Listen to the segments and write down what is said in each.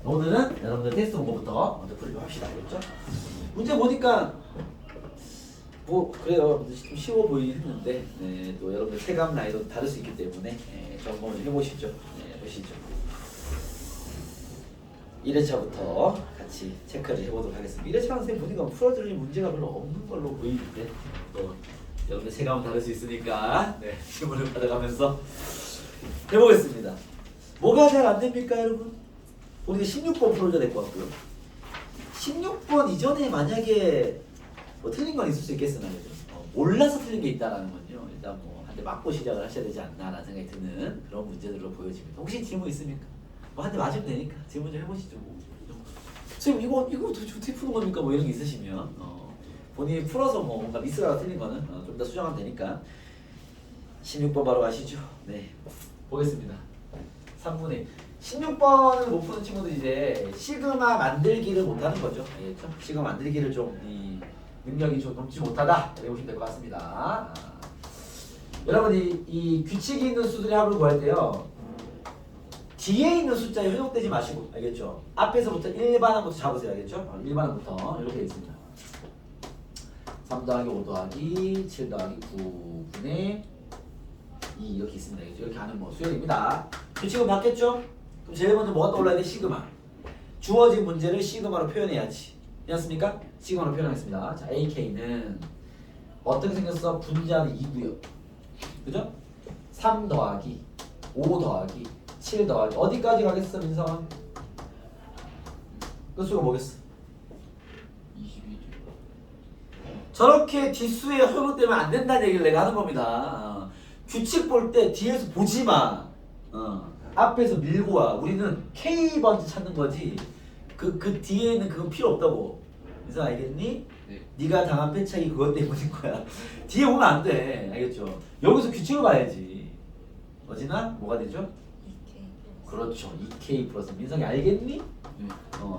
오늘은 여러분들 테스트 공부부터 먼저 풀이를 합시다. 그렇죠? 문제 보니까 뭐 그래요. 좀 쉬워 보이긴 했는데 네, 또 여러분들 체감 나이도 다를 수 있기 때문에 네, 점검을 좀 해보시죠. 네, 보시죠. 1회차부터 같이 체크를 해보도록 하겠습니다. 1회차 선생님 보니까 풀어드릴 문제가 별로 없는 걸로 보이는데 또 여러분들 체감은 다를 수 있으니까 네, 질문을 받아가면서 해보겠습니다. 뭐가 잘 안됩니까 여러분? 우리가 16번 풀어줘야 될 것 같고요. 16번 이전에 만약에 뭐 틀린 건 있을 수 있겠으나 몰라서 틀린 게 있다라는 건요. 일단 뭐 한 대 맞고 시작을 하셔야 되지 않나라는 생각이 드는 그런 문제들로 보여집니다. 혹시 질문 있습니까? 뭐 한 대 맞으면 되니까 질문 좀 해보시죠. 뭐. 선생님 이거 어떻게 푸는 겁니까? 뭐 이런 게 있으시면 본인이 풀어서 뭐 뭔가 미스가 틀린 거는 좀 더 수정하면 되니까 16번 바로 가시죠. 네, 보겠습니다. 3분의 16번을 못 푸는 친구들 이제 시그마 만들기를 못하는 거죠. 알겠죠? 시그마 만들기를 좀 이 능력이 좀 넘지 못하다 이렇게 보시면 될 것 같습니다. 여러분이 이 규칙이 있는 수들의 합을 구할 때요. 뒤에 있는 숫자에 현혹되지 마시고 알겠죠? 앞에서부터 1반항부터 잡으세요. 알겠죠? 1반항부터 이렇게 되어 있습니다. 3 더하기 5 더하기 7 더하기 9분의 2 이렇게 있습니다. 알겠죠? 이렇게 하는 뭐 수열입니다. 규칙은 바뀌었죠? 그럼 제일 먼저 뭐가 떠올라야 돼? 시그마. 주어진 문제를 시그마로 표현해야지. 이해했습니까? 시그마로 표현하겠습니다. 자, AK는 어떻게 생겼어? 분자는 2고요. 그죠? 3 더하기 5 더하기 7 더하기 어디까지 가겠어 민성아? 끝수가 뭐겠어? 22. 저렇게 뒷수에 현혹되면 안 된다는 얘기를 내가 하는 겁니다. 규칙 볼 때 뒤에서 보지 마. 앞에서 밀고 와. 우리는 K번째 찾는 거지. 그 뒤에는 그건 필요 없다고. 민성아 알겠니? 네. 네가 당한 패착이 그것 때문인 거야. 뒤에 보면 안 돼. 알겠죠? 여기서 규칙을 봐야지. 어지나? 뭐가 되죠? 그렇죠. 2K 플러스 민성이 알겠니? 네.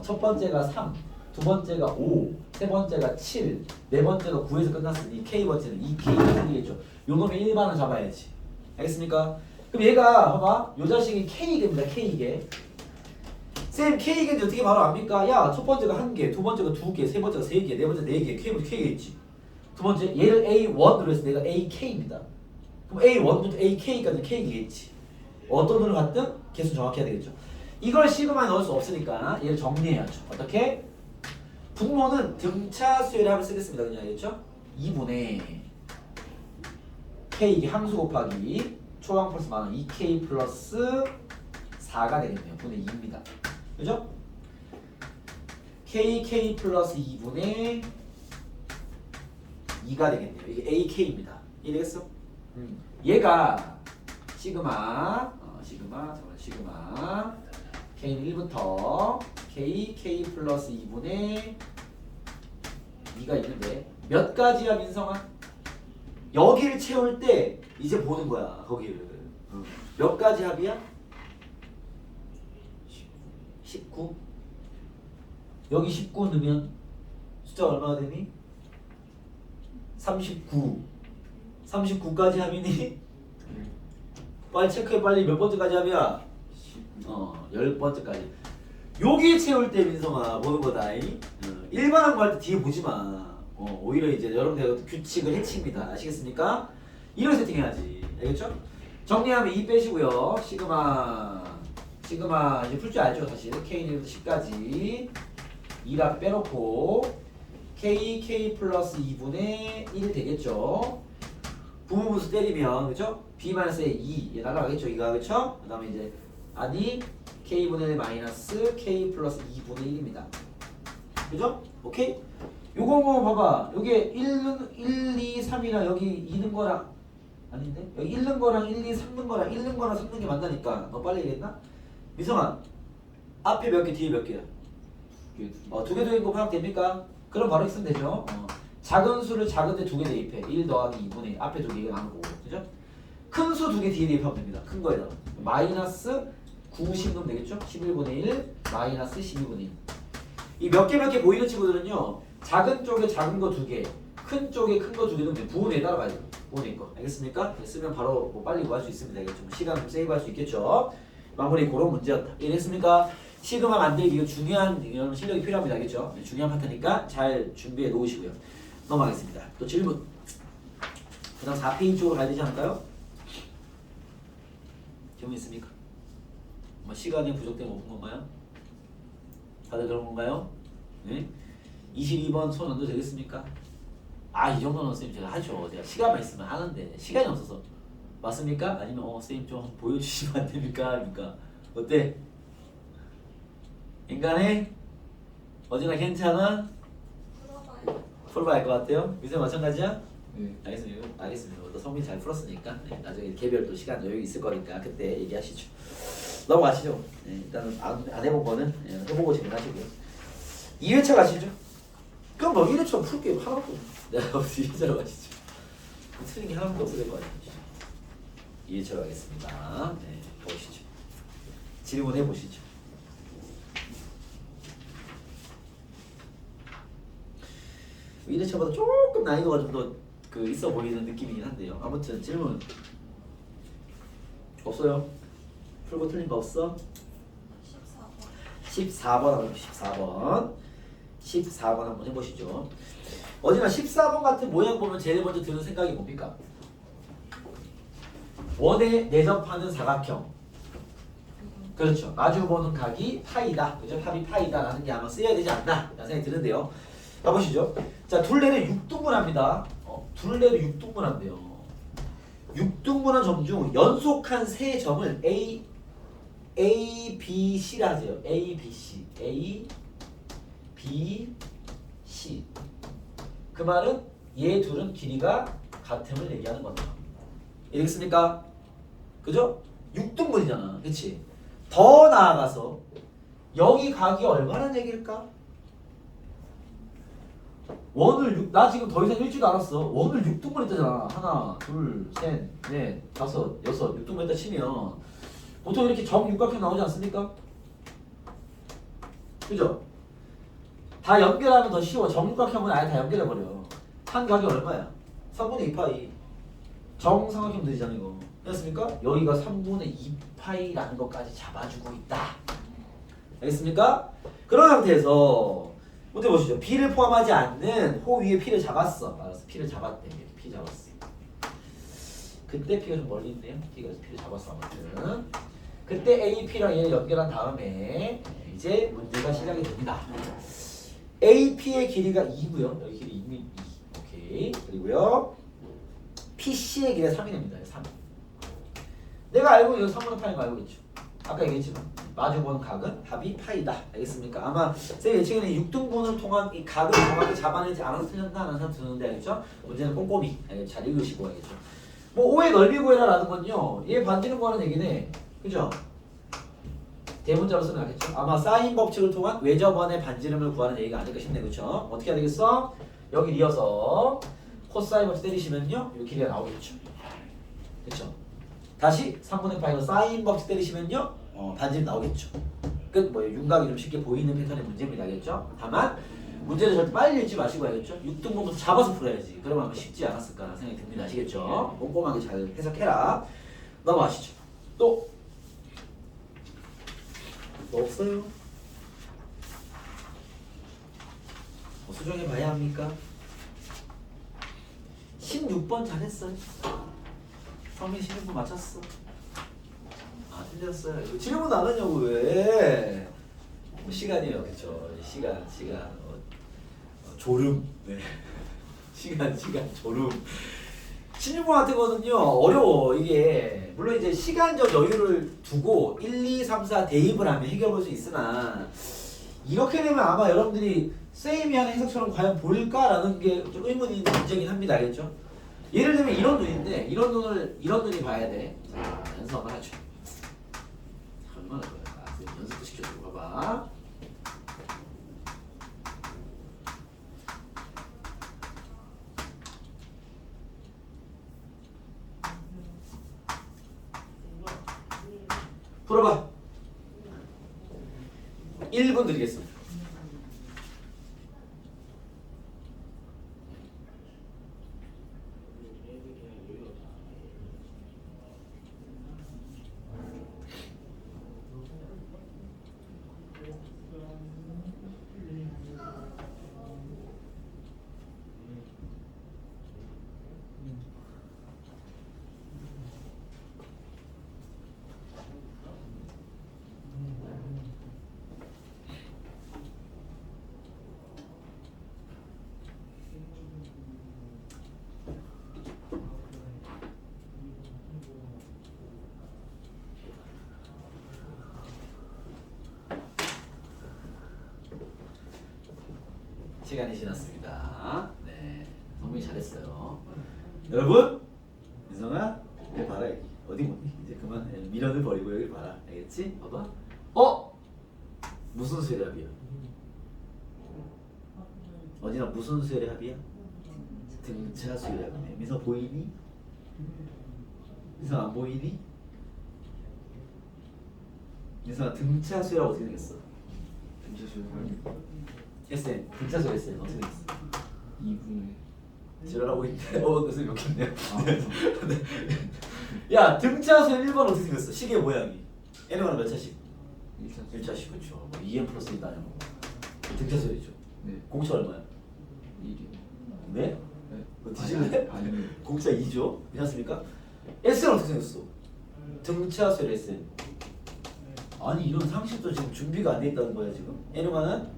첫 번째가 3, 두 번째가 5, 세 번째가 7, 네 번째가 9에서 끝났으니 K번째는 2K가 생기겠죠. 요 놈의 1반을 잡아야지. 알겠습니까? 그럼 얘가 봐봐. 요 자식이 K개입니다. K개. 쌤 K개인지 어떻게 바로 압니까? 야, 첫 번째가 1개, 두 번째가 2개, 세 번째가 3개, 네 번째 4개, K부터 K개 있지. 두 번째 얘를 A1으로 해서 내가 AK입니다. 그럼 A1부터 AK까지 K개겠지. 어떤 돈을 받든 개수 정확히 해야 되겠죠. 이걸 시그마에 넣을 수 없으니까 얘를 정리해야죠. 어떻게? 분모는 등차 수열의 합을 쓰겠습니다. 그냥 알겠죠? 2분의 K 이게 항수 곱하기 초항 플러스 만원 2K 플러스 4가 되겠네요. 분의 2입니다. 그죠? KK 플러스 2분의 2가 되겠네요. 이게 AK입니다. 이해되겠어? 얘가 시그마 K는 1부터 K 플러스 2분의 2가 있는데 몇 가지야 민성아? 여기를 채울 때 이제 보는 거야 거기를. 몇 가지 합이야? 19. 여기 19 넣으면 숫자 얼마가 되니? 39. 39까지 합이니? 빨리 체크해. 빨리 몇 번째까지 합이야? 10번째까지. 여기 채울 때 민성아 보는 거다. 일반항 구할 때 뒤에 보지 마. 오히려 이제 여러분들 규칙을 해칩니다. 아시겠습니까? 이런 세팅해야지. 알겠죠? 정리하면 2 빼시고요. 시그마 이제 풀 줄 알죠? 사실 K는 10까지 2라 빼놓고 K 플러스 2분의 1 되겠죠? 부분분수 때리면 그죠? B-A의 2 날아가겠죠? 이거 그쵸? 그 다음에 이제 아니 K분의 1 마이너스 K 플러스 2분의 1입니다. 그죠? 오케이? 요거 뭐 봐봐. 요게 1, 2, 3이랑 여기 2는 거랑 아닌데? 여기 1는 거랑 1, 2, 3는 거랑 1는 거랑 3는 게 만나니까 너 빨리 얘기했나? 미성아 앞에 몇 개 뒤에 몇 개야? 두 개 되는 거 파악됩니까? 그럼 바로 쓰면 되죠. 작은 수를 작은데 2개 대입해. 1 더하기 2분의 1 앞에 2개가 나는 거고 그죠? 큰 수 2개 뒤에 대입하면 됩니다. 큰 거에다가 마이너스 90 넣으면 되겠죠? 11분의 1 마이너스 12분의 1 이 몇 개 보이는 친구들은요 작은 쪽에 작은 거 2개 큰 쪽에 큰 거 2개 넣으면 돼. 부분에 따라가야 돼요. 부분의 거 알겠습니까? 쓰면 바로 뭐 빨리 구할 수 있습니다. 알겠죠? 시간 좀 세이브할 수 있겠죠? 마무리 그런 문제였다. 이해됐습니까? 시그마 만들기 이거 중요한 이런 실력이 필요합니다. 알겠죠? 네, 중요한 파트니까 잘 준비해 놓으시고요. 넘어가겠습니다. 또 질문. 그 다음 4페이지 쪽으로 가야 되지 않을까요? 질문 있습니까? 뭐 시간이 부족되면 못 푼 건가요? 다들 그런 건가요? 네? 22번 손 얹어도 되겠습니까? 아, 이 정도는 선생님 제가 하죠. 제가 시간만 있으면 하는데 시간이 없어서. 맞습니까? 아니면 선생님 좀 한번 보여주시면 안 됩니까? 그러니까 어때? 인간의 어제나 괜찮아? 풀어봐야 할 것 같아요? 요새 마찬가지야? 네. 알겠습니다. 알겠습니다. 또 성민 잘 풀었으니까 네, 나중에 개별 또 시간 여유 있을 거니까 그때 얘기하시죠. 넘어가시죠. 네, 일단은 안 해본 거는 해보고 진행하시고요. 2회차 가시죠. 그럼 뭐 1회차 풀 게 하나도 없네. 내가 2회차로 가시죠. 틀린 게 하나도 없어야 될 거 아니에요. 2회차로 가겠습니다. 네, 보시죠. 질문해 보시죠. 뭐 1회차보다 조금 난이도가 좀 더 있어 보이는 느낌이긴 한데요. 아무튼 질문 없어요? 풀고 틀린 거 없어? 14번 한번 14번 한번 해보시죠. 어디나 14번 같은 모양 보면 제일 먼저 드는 생각이 뭡니까? 원에 내접하는 사각형. 그렇죠. 마주보는 각이 파이다. 그죠? 합이 파이다라는 게 아마 쓰여야 되지 않나 라는 생각이 드는데요. 가보시죠. 자, 둘레를 6등분합니다. 둘레를 6등분한대요. 6등분한 점 중 연속한 세 점을 A, B, C라 하세요. A, B, C. A, B, C. 그 말은 얘 둘은 길이가 같음을 얘기하는 거다. 이해됐습니까? 그죠? 6등분이잖아. 그치? 더 나아가서 여기 각이 얼마나 얘기일까? 나 지금 더 이상 읽지도 않았어. 원을 6등분 했다잖아. 하나, 둘, 셋, 넷, 다섯, 여섯, 6등분 했다 치면 보통 이렇게 정육각형 나오지 않습니까? 그죠? 다 연결하면 더 쉬워. 정육각형은 아예 다 연결해버려. 한 각이 얼마야? 3분의 2파이. 정삼각형 되잖아 이거. 됐습니까? 여기가 3분의 2파이라는 것까지 잡아주고 있다. 알겠습니까? 그런 상태에서 문제 보시죠. B를 포함하지 않는 호 위에 P를 잡았어. 알았어. P를 잡았대. 이렇게 P 잡았어. 그때 P가 좀 멀리 있네요. P가 P를 잡았어. 아무튼 그때 A, P랑 얘를 연결한 다음에 이제 문제가 시작이 됩니다. A, P의 길이가 2고요. 여기 길이 2. 오케이. 그리고요. P, C의 길이가 3이 됩니다. 3. 내가 알고 있는 3분의 파인 거 알고 있죠. 아까 얘기했지만 마주보는 각은 합이 파이다. 알겠습니까? 아마 쌤 예측에는 6등분을 통한 이 각을 정확히 잡아내지 않아서 틀렸다는 생각 드는데 알겠죠? 문제는 꼼꼼히 잘 읽으시고 알겠죠? 뭐 5의 넓이 구해라라는 건요. 얘 반지름 구하는 얘기네. 그죠? 대문자로 쓰면 알겠죠? 아마 사인 법칙을 통한 외접원의 반지름을 구하는 얘기가 아닐까 싶네. 그렇죠? 어떻게 해야 되겠어? 여기 이어서 코사인 법칙 때리시면요. 이 길이가 나오겠죠. 그렇죠? 다시 3분의 파이로 사인 법칙 때리시면요. 반지름 나오겠죠. 끝. 뭐 윤곽이 좀 쉽게 보이는 패턴의 문제입니다. 알겠죠? 다만 문제를 절대 빨리 읽지 마시고 알겠죠? 6등분부터 잡아서 풀어야지. 그러면 아마 쉽지 않았을까라는 생각이 듭니다. 아시겠죠? 꼼꼼하게 잘 해석해라. 넘어가시죠. 또 뭐 없어요? 수정해 봐야 합니까? 16번 잘했어요. 성민 16번 맞췄어. 아, 틀렸어요. 이거 질문 안 하냐고 왜? 뭐 시간이에요, 그렇죠? 시간, 졸음. 네. 시간, 졸음. 16번 같은 거는요 어려워. 이게 물론 이제 시간적 여유를 두고 1, 2, 3, 4 대입을 하면 해결해 볼 수 있으나 이렇게 되면 아마 여러분들이 쌤이 하는 해석처럼 과연 보일까라는 게 좀 의문이 있는 문제긴 합니다. 알겠죠? 예를 들면 이런 눈인데 이런 눈이 봐야 돼. 자, 연습을 하죠. 얼마나 좋아요. 연습도 시켜주고 봐봐. 풀어봐. 1분 드리겠습니다. 시간이 지났습니다. 네, 성민이 잘했어요. 여러분, 민성아, 여기 봐라 여기. 어디 보니? 이제 그만 미련을 버리고 여기 봐라. 알겠지? 봐봐. 무슨 수열의 합이야? 어디나 무슨 수열의 합이야? 등차 수열의 합이네. 민성 보이니? 민성 안 보이니? 민성아 등차 수열하고 어떻게 생겼어? 등차수열 SN 등차 수열 SN 어떻게 생겼어? 2분의 지랄하고 있네. 선생님 욕했네요. 아, 야 등차수열 1번 어떻게 생겼어? 시계 모양이 N은 몇 차씩? 1차수 1차씩 그쵸. 2n 플러스 1 나요. 등차수열이죠. 네 공차 얼마야? 1이요 네? 네 그거 뒤질래? 아니 공차 2죠? 괜찮습니까? S는 어떻게 생겼어? 등차수열 SN. 아니 이런 상식도 지금 준비가 안 돼 있다는 거야 지금. N은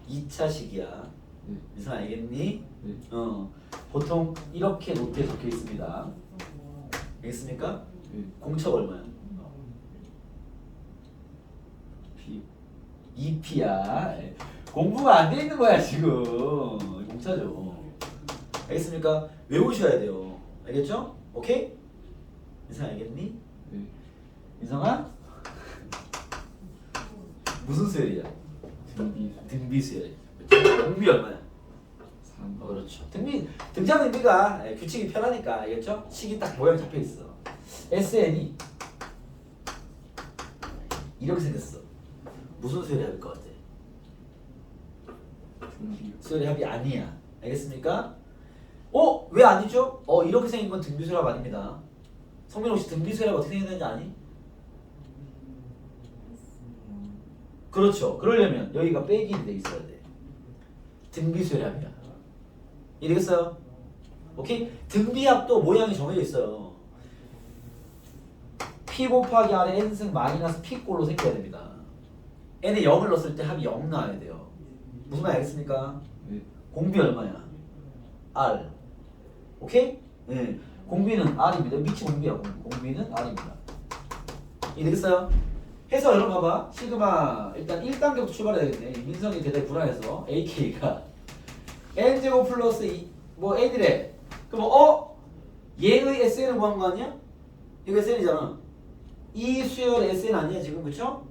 2차식이야. 네 이상 알겠니? 네 보통 이렇게 노트에 적혀 있습니다. 알겠습니까? 네 공차가 얼마야? B 2P야. 공부가 안 돼 있는 거야 지금. 공차죠. 알겠습니까? 외우셔야 돼요. 알겠죠? 오케이? 이상 알겠니? 네 민성아? 무슨 수열이야? 등비 등비 수열. 공비 얼마야? 3 그렇죠. 등장 등비가 규칙이 편하니까 알겠죠? 식이 딱 모양 잡혀 있어. SN이 이렇게 생겼어. 무슨 수열의 합일 것 같아? 등비요 수열의 합이 아니야. 알겠습니까? 왜 아니죠? 이렇게 생긴 건 등비 수열합 아닙니다. 성민 혹시 등비 수열합 어떻게 생겼는지 아니? 그렇죠. 그러려면 여기가 빼기 돼 있어야 돼. 등비 수열합이야. 이해되겠어요? 오케이? 등비합도 모양이 정해져 있어요. P 곱하기 R에 N승 마이너스 P꼴로 생겨야 됩니다. N에 0을 넣었을 때 합이 0 나와야 돼요. 무슨 말 알겠습니까? 네 공비 얼마야? R. 오케이? 네. 공비는 R입니다. 미치 공비야. 공비는 R입니다. 이해되겠어요? 해서 여러분 봐봐. 시그마 일단 1단계부터 출발해야 되겠네. 민성이 대단히 불안해서 AK가 N제곱 플러스 뭐 N이래. 그럼 얘의 SN을 구한 거 아니야? 이거 SN이잖아. 이 수열 SN 아니야 지금 그쵸?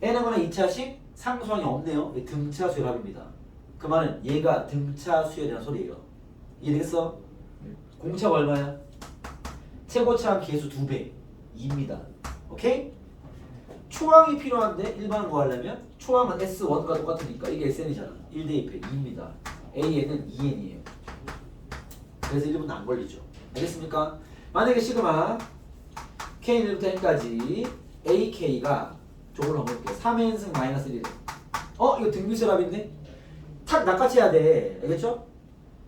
N하고는 2차식 상수항이 없네요. 이게 등차 수열합입니다. 그 말은 얘가 등차 수열이라는 소리예요. 이해되겠어? 네. 공차가 얼마야? 최고차항 계수 2배 2입니다. 오케이? 초항이 필요한데 일반은 구하려면 초항은 S1과 똑같으니까 이게 SN이잖아. 1대 2배 2입니다. AN은 2N이에요. 그래서 1분은 안 걸리죠. 알겠습니까? 만약에 시그마 K1부터 N까지 AK가 저걸로 한번 볼게요. 3N승 마이너스 1이래. 이거 등비수열합인데? 탁 낚아채 해야 돼. 알겠죠?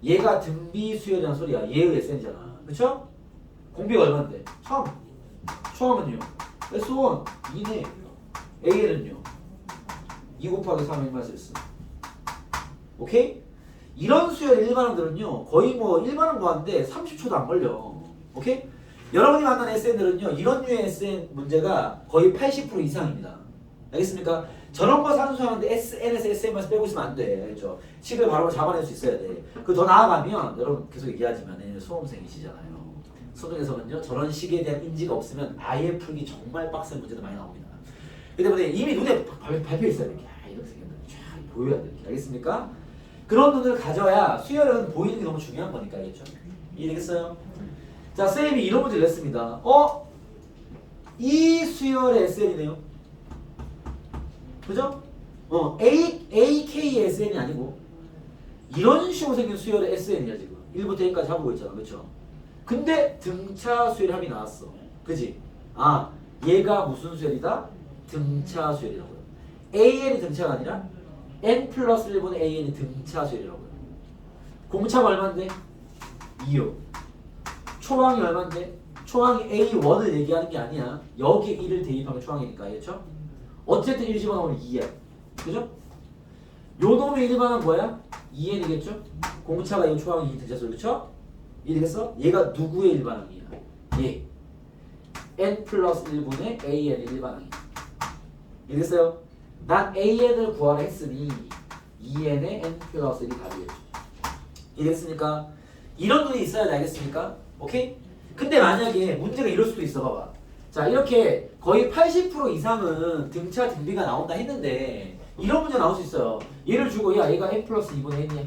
얘가 등비수열이라는 소리야. 얘의 SN이잖아. 그쵸? 공비가 얼마인데? 3. 초항은요? S1 2네. AN은요? 2 곱하기 3 마이너스 1. 오케이? 이런 수열 일반항들은요 거의 뭐 일반항 구하는데 30초도 안 걸려. 오케이? 여러분이 만난 SN들은요 이런 류의 SN 문제가 거의 80% 이상입니다. 알겠습니까? 저런 거 산수하는데 SN에서 SN만 빼고 있으면 안 돼. 알겠죠? 식을 바로 잡아낼 수 있어야 돼. 그 더 나아가면 여러분 계속 얘기하지만 수험생이시잖아요. 수능에서는요 저런 식에 대한 인지가 없으면 아예 풀기 정말 빡센 문제도 많이 나옵니다. 그 때문에 이미 눈에 밟혀 있어야 돼. 이렇게 생겼다. 쫙 보여야 돼. 이렇게. 알겠습니까? 그런 눈을 가져야 수열은 보이는 게 너무 중요한 거니까. 알겠죠? 이해되겠어요? 자, 쌤이 이런 문제를 냈습니다. 이 수열의 SN이네요. 그죠? AK의 SN이 아니고 이런 식으로 생긴 수열의 SN이야 지금. 1부터 N까지 하고 있잖아. 그렇죠? 근데 등차 수열의 합이 나왔어. 그지? 얘가 무슨 수열이다? 등차 수열이라고요. AN이 등차가 아니라 N 플러스 1분의 AN이 등차 수열이라고요. 공차가 얼마인데? 2요. 초항이 얼마인데? 초항이 A1을 얘기하는 게 아니야. 여기에 1을 대입하면 초항이니까. 알겠죠? 어쨌든 1 집어넣으면 2야. 그죠? 요 놈의 일반은 뭐야? 2n이겠죠? 공차가 이 초항이 2 등차수. 그쵸? 이해되겠어? 얘가 누구의 일반항이야? 얘. n 플러스 1분의 an의 일반항이야. 이해됐어요? 난 an을 구하라 했으니 2n의 n 플러스 1이 답이겠죠. 이해됐습니까? 이런 눈이 있어야 돼. 알겠습니까? 오케이? 근데 만약에 문제가 이럴 수도 있어. 봐봐. 자, 이렇게 거의 80% 이상은 등차 등비가 나온다 했는데 이런 문제 나올 수 있어요. 얘를 주고 야 얘가 n 플러스 2분의 n이야.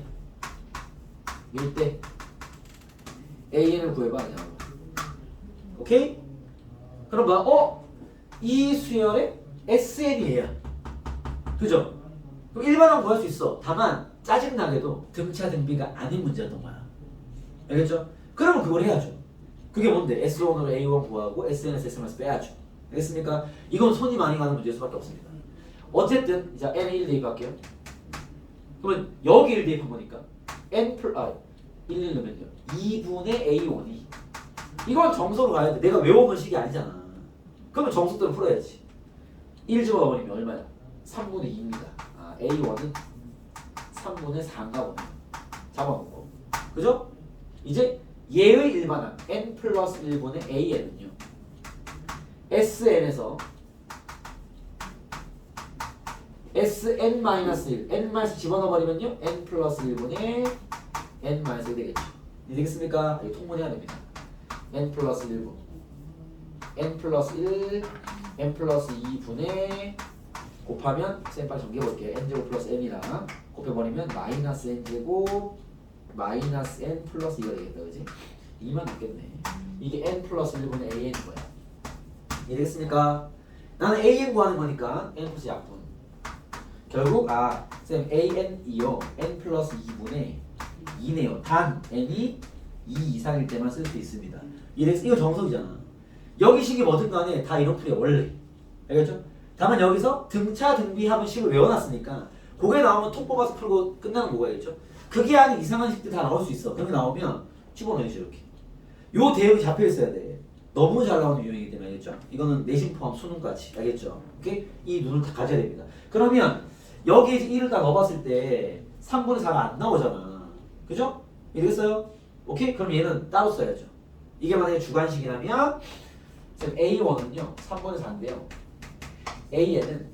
이럴 때 an을 구해봐. 그냥. 오케이? 그럼 봐. 이 수열의 sn이 얘야. 그죠? 그럼 일반항 구할 수 있어. 다만 짜증나게도 등차 등비가 아닌 문제였던 거야. 알겠죠? 그러면 그걸 해야죠. 그게 뭔데? S1으로 A1 구하고 SN에서 S-1 빼야죠. 알겠습니까? 이건 손이 많이 가는 문제일 수밖에 없습니다. 어쨌든 이제 N에 1 대입할게요. 그러면 여기 1 대입한 거니까 1 넣으면요 2분의 A1이 이건 정서로 가야 돼. 내가 외워본 식이 아니잖아. 그러면 정수대로 풀어야지. 1 집어버리면 얼마야? 3분의 2입니다. A1은 3분의 4인가 보네. 잡아놓고. 그죠? 이제 얘의 일반항 n 플러스 1분의 an은요. sn에서 sn-1 n- 집어넣어버리면요. n 플러스 1분의 n-1 되겠죠. 이해되겠습니까? 이거 통분해야 됩니다. n 플러스 1분 n 플러스 1 n 플러스 2분의 곱하면 쌤 빨리 정리해볼게요. n제곱 플러스 n이랑 곱해버리면 마이너스 n제곱 마이너스 n 플러스 2가 되겠다. 그지? 2만 남겠네. 이게 n 플러스 1분의 an인 거야. 이해되겠습니까? 나는 an 구하는 거니까 n 플러스 약분. 결국 쌤 an이요 n 플러스 2분의 2네요. 단 n이 2 이상일 때만 쓸 수 있습니다. 이거 정석이잖아. 여기 식이 뭐든 간에 다 이런 풀이야 원래. 알겠죠? 다만 여기서 등차 등비합은 식을 외워놨으니까 그게 나오면 톡 뽑아서 풀고 끝나는 거겠죠? 그게 아닌 이상한 식들 다 나올 수 있어. 그런 게 나오면 집어넣어야지 이렇게. 요 대역이 잡혀 있어야 돼. 너무 잘 나오는 유형이기 때문에. 알겠죠? 이거는 내신 포함 수능까지. 알겠죠? 오케이? 이 눈을 다 가져야 됩니다. 그러면 여기에 이제 1을 다 넣어봤을 때 3분의 4가 안 나오잖아. 그죠? 이해됐어요? 오케이? 그럼 얘는 따로 써야죠. 이게 만약에 주관식이라면 A1은요 3분의 4인데요. A에는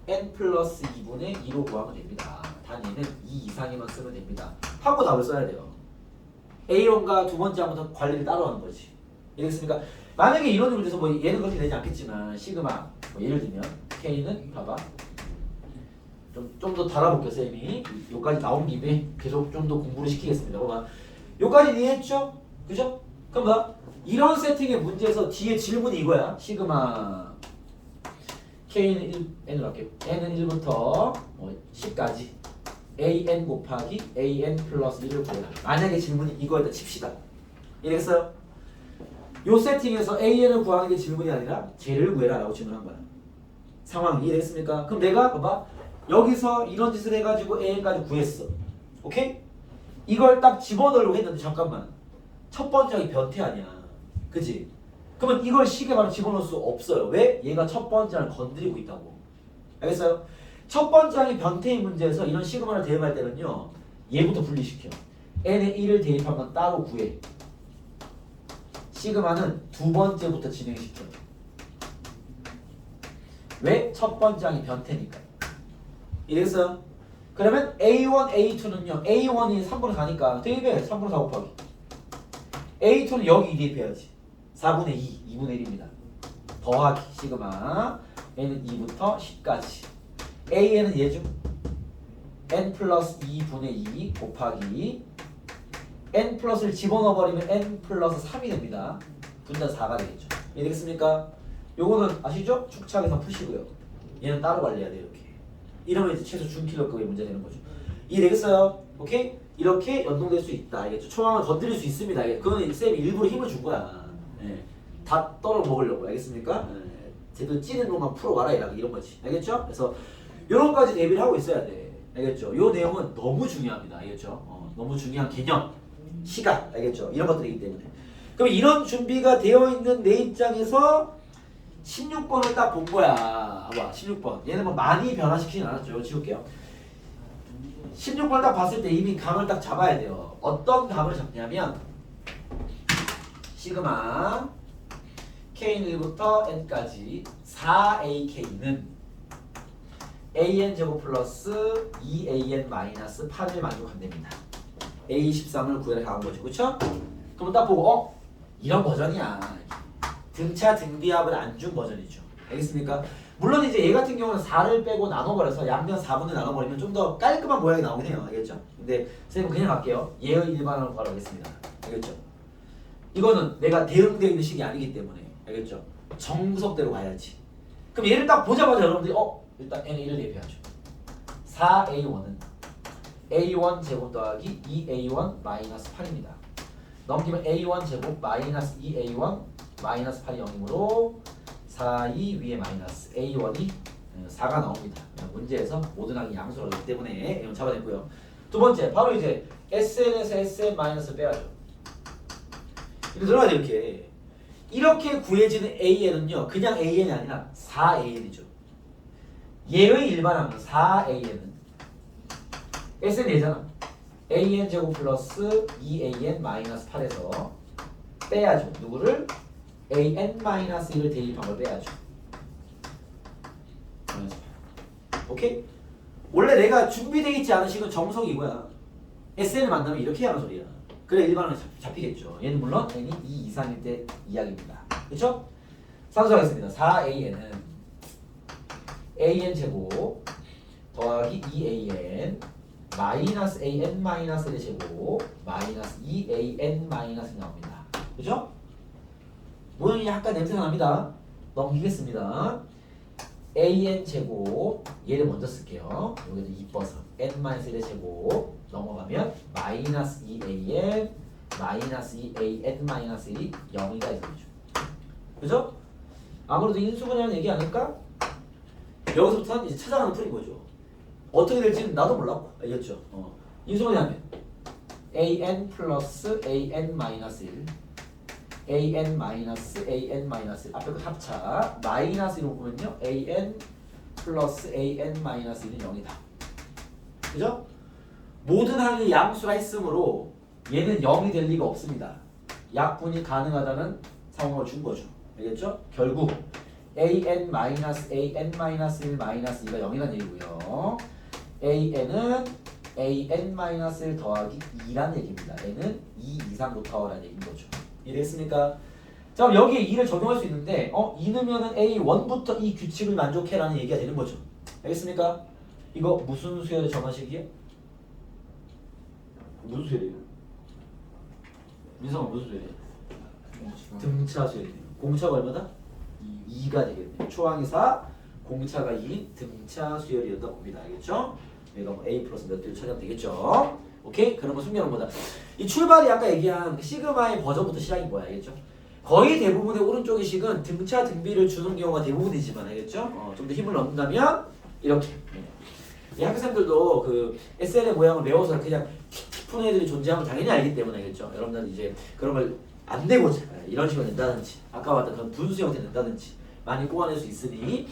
n 플러스 2분의 2로 구하면 됩니다. 단 얘는 2 이상이만 쓰면 됩니다. 하고 답을 써야 돼요. A1과 두 번째 항부터 관리를 따로 하는 거지. 이해됐습니까? 만약에 이런 문제에서 뭐 얘는 그렇게 되지 않겠지만 시그마 뭐 예를 들면 K는 봐봐 좀 더 달아볼게요. 쌤이 여기까지 나온 김에 계속 좀 더 공부를 시키겠습니다. 봐봐 여기까지 이해했죠? 그죠? 그럼 봐 이런 세팅의 문제에서 뒤에 질문이 이거야. 시그마 K는 1, N으로 할게요. N은 1부터 10까지 AN 곱하기 AN 플러스 1을 구해라. 만약에 질문이 이거에다 칩시다. 이해했어요? 요 세팅에서 AN을 구하는 게 질문이 아니라 쟤를 구해라 라고 질문한 거야. 상황 이해됐습니까? 그럼 내가 봐봐 여기서 이런 짓을 해가지고 AN까지 구했어. 오케이? 이걸 딱 집어넣으려고 했는데 잠깐만 첫 번째 항이 변태 아니야. 그치? 그러면 이걸 식에 바로 집어넣을 수 없어요. 왜? 얘가 첫 번째 항을 건드리고 있다고. 알겠어요? 첫 번째 항이 변태인 문제에서 이런 시그마를 대입할 때는요 얘부터 분리시켜. n에 1을 대입하면 따로 구해. 시그마는 두 번째부터 진행시켜. 왜? 첫 번째 항이 변태니까. 이래서 그러면 A1, A2는요 A1이 3분의 4니까 대입해. 3분의 4 곱하기 A2는 여기 대입해야지. 4분의 2, 2분의 1입니다. 더하기 시그마 N은 2부터 10까지 AN은 얘죠. N 플러스 2분의 2 곱하기 N 플러스를 집어넣어버리면 N 플러스 3이 됩니다. 분자 4가 되겠죠. 이해되겠습니까? 요거는 아시죠? 축착해서 푸시고요. 얘는 따로 관리해야 돼요. 이렇게. 이러면 이제 최소 준킬러급의 문제 되는 거죠. 이해되겠어요? 오케이? 이렇게 연동될 수 있다. 알겠죠? 초항을 건드릴 수 있습니다. 그건 쌤이 일부러 힘을 준 거야. 예. 다 떨어 먹으려고. 알겠습니까? 예. 쟤들 찌는 놈만 풀어와라. 이런 거지. 알겠죠? 그래서 요런 까지 대비를 하고 있어야 돼. 알겠죠? 요 내용은 너무 중요합니다. 알겠죠? 너무 중요한 개념, 시각. 알겠죠? 이런 것들이기 때문에. 그럼 이런 준비가 되어 있는 내 입장에서 16번을 딱 본 거야. 봐봐 16번. 얘는 뭐 많이 변화시키진 않았죠. 지울게요. 16번을 딱 봤을 때 이미 감을 딱 잡아야 돼요. 어떤 감을 잡냐면 시그마 K는 1부터 N까지 4AK는 an 제곱 플러스 2an 마이너스 8을 만족한답니다. a13을 구해라 가온 거죠. 그쵸? 그럼 딱 보고 이런 버전이야. 등차 등비합을 안 준 버전이죠. 알겠습니까? 물론 이제 얘 같은 경우는 4를 빼고 나눠버려서 양변 4분의 나눠버리면 좀 더 깔끔한 모양이 나오긴 해요. 알겠죠? 근데 선생님은 그냥 갈게요. 얘의 일반으로 바로 하겠습니다. 알겠죠? 이거는 내가 대응되어 있는 식이 아니기 때문에 알겠죠? 정석대로 가야지. 그럼 얘를 딱 보자마자 여러분들이 일단 n의 1을 대표하죠. 4a1은 a1 제곱 더하기 2a1 마이너스 8입니다. 넘기면 a1 제곱 마이너스 2a1 마이너스 8이 0이므로 4, 2 위에 마이너스 a1이 4가 나옵니다. 문제에서 모든 항이 양수라기 때문에 이건 잡아냈고요. 두 번째 바로 이제 sn에서 sn 마이너스 빼야죠. 이렇게 들어가야 돼. 이렇게 구해지는 an은요 그냥 an이 아니라 4an이죠. 얘의 일반항은 4an은 sn 얘잖아. an 제곱 플러스 2an 마이너스 8에서 빼야죠. 누구를? an-1을 대입한 걸 빼야죠. 오케이? 원래 내가 준비되어 있지 않은 식은 정석이 이거야. sn을 만나면 이렇게 하는 소리야. 그래 일반으로 잡히겠죠. 얘는 물론 n이 2 이상일 때 이야기입니다. 그렇죠? 산수하겠습니다. 4an은 an 제곱 더하기 2an 마이너스 an 마이너스 1의 제곱 마이너스 2an 마이너스 나옵니다. 그죠? 모양이 약간 냄새가 납니다. 넘기겠습니다. an 제곱 얘를 먼저 쓸게요. 여기도 이뻐서 n 마이너스 1의 제곱 넘어가면 마이너스 2an 마이너스 2an 마이너스 1이 0이다 이 소리죠. 그죠? 아무래도 인수분해라는 얘기 아닐까? 여기서부터는 이제 찾아가는 풀인 거죠. 어떻게 될지는 나도 몰랐고 알겠죠? 인수분해하면 an 플러스 an 마이너스 1 an 마이너스 an 마이너스 1 앞에 거 합차 마이너스 1로 보면요 an 플러스 an 마이너스 1은 0이다. 그죠? 모든 항이 양수라 했으므로 얘는 0이 될 리가 없습니다. 약분이 가능하다는 상황을 준 거죠. 알겠죠? 결국 an 마이너스 an 마이너스 1 마이너스 2가 0이라는 얘기고요. an은 an 마이너스 1 더하기 2라는 얘기입니다. n은 2 이상 로타워라는 얘기인 거죠. 이해됐습니까? 자 그럼 여기에 2를 적용할 수 있는데 2 넣으면은 a1부터 이 규칙을 만족해라는 얘기가 되는 거죠. 알겠습니까? 이거 무슨 수열의 정화식이에요? 무슨 수열이에요? 민성아 무슨 수열이에요? 등차 수열이에요. 공차가 얼마다? 2가 되겠네요. 초항이 4, 공차가 2인 등차 수열이었다 봅니다. 알겠죠? 여기가 뭐 a 플러스 몇 개를 찾으면 되겠죠? 오케이? 그런 거 숨겨놓은 거다. 이 출발이 아까 얘기한 그 시그마의 버전부터 시작인 거야. 알겠죠? 거의 대부분의 오른쪽의 식은 등차 등비를 주는 경우가 대부분이지만 알겠죠? 좀 더 힘을 넣는다면 이렇게. 이 학생들도 그 SN의 모양을 외워서 그냥 푸는 애들이 존재함을 당연히 알기 때문에 알겠죠? 여러분들 이제 그런 걸 안 내고자 이런 식으로 낸다든지 아까 봤던 그런 분수 형태 낸다든지 많이 뽑아낼 수 있으니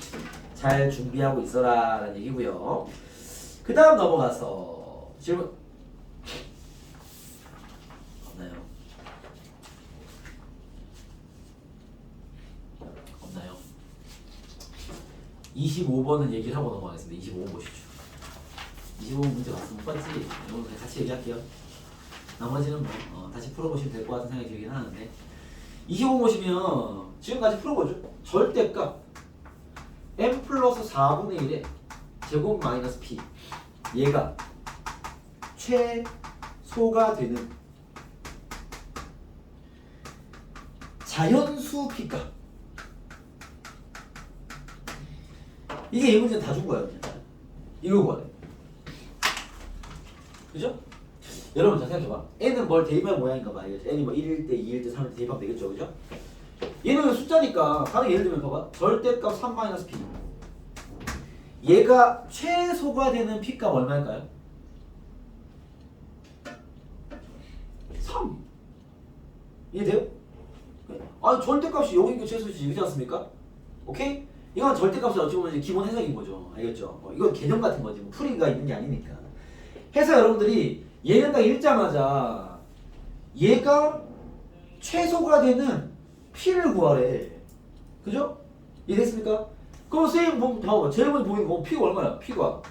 잘 준비하고 있어라 라는 얘기고요. 그 다음 넘어가서 질문 없나요? 없나요? 25번은 얘기를 하고 넘어가겠습니다. 25번 보시죠. 25번 문제 맞으면 뻔지 여러분 같이 얘기할게요. 나머지는 뭐 다시 풀어보시면 될 것 같은 생각이 들긴 하는데 25번 보시면 지금까지 풀어보죠. 절대값 m 플러스 4분의 1의 제곱 마이너스 p 얘가 최소가 되는 자연수 p값 이게 이 문제는 다 준 거예요. 이거 구하래. 그죠? 여러분 잘 생각해봐. n은 뭘 대입할 모양인가 봐. n이 뭐 1일 때, 2일 때, 3일 때 대입하면 되겠죠. 그죠? 얘는 숫자니까 다른 예를 들면 봐봐. 절대값 3-p 얘가 최소가 되는 p값 얼마일까요? 3 이해돼요? 아니 절대값이 0인 게 최소지 그렇지 않습니까? 오케이? 이건 절대값이 어찌 보면 이제 기본 해석인 거죠. 알겠죠? 이건 개념 같은 거지. 뭐 풀이가 있는 게 아니니까. 해서 여러분들이 얘는 딱 읽자마자 얘가 최소가 되는 p를 구하래. 그죠? 이해됐습니까? 그럼 쌤 봐봐. 제일 먼저 보이는 거 P가 얼마야? P가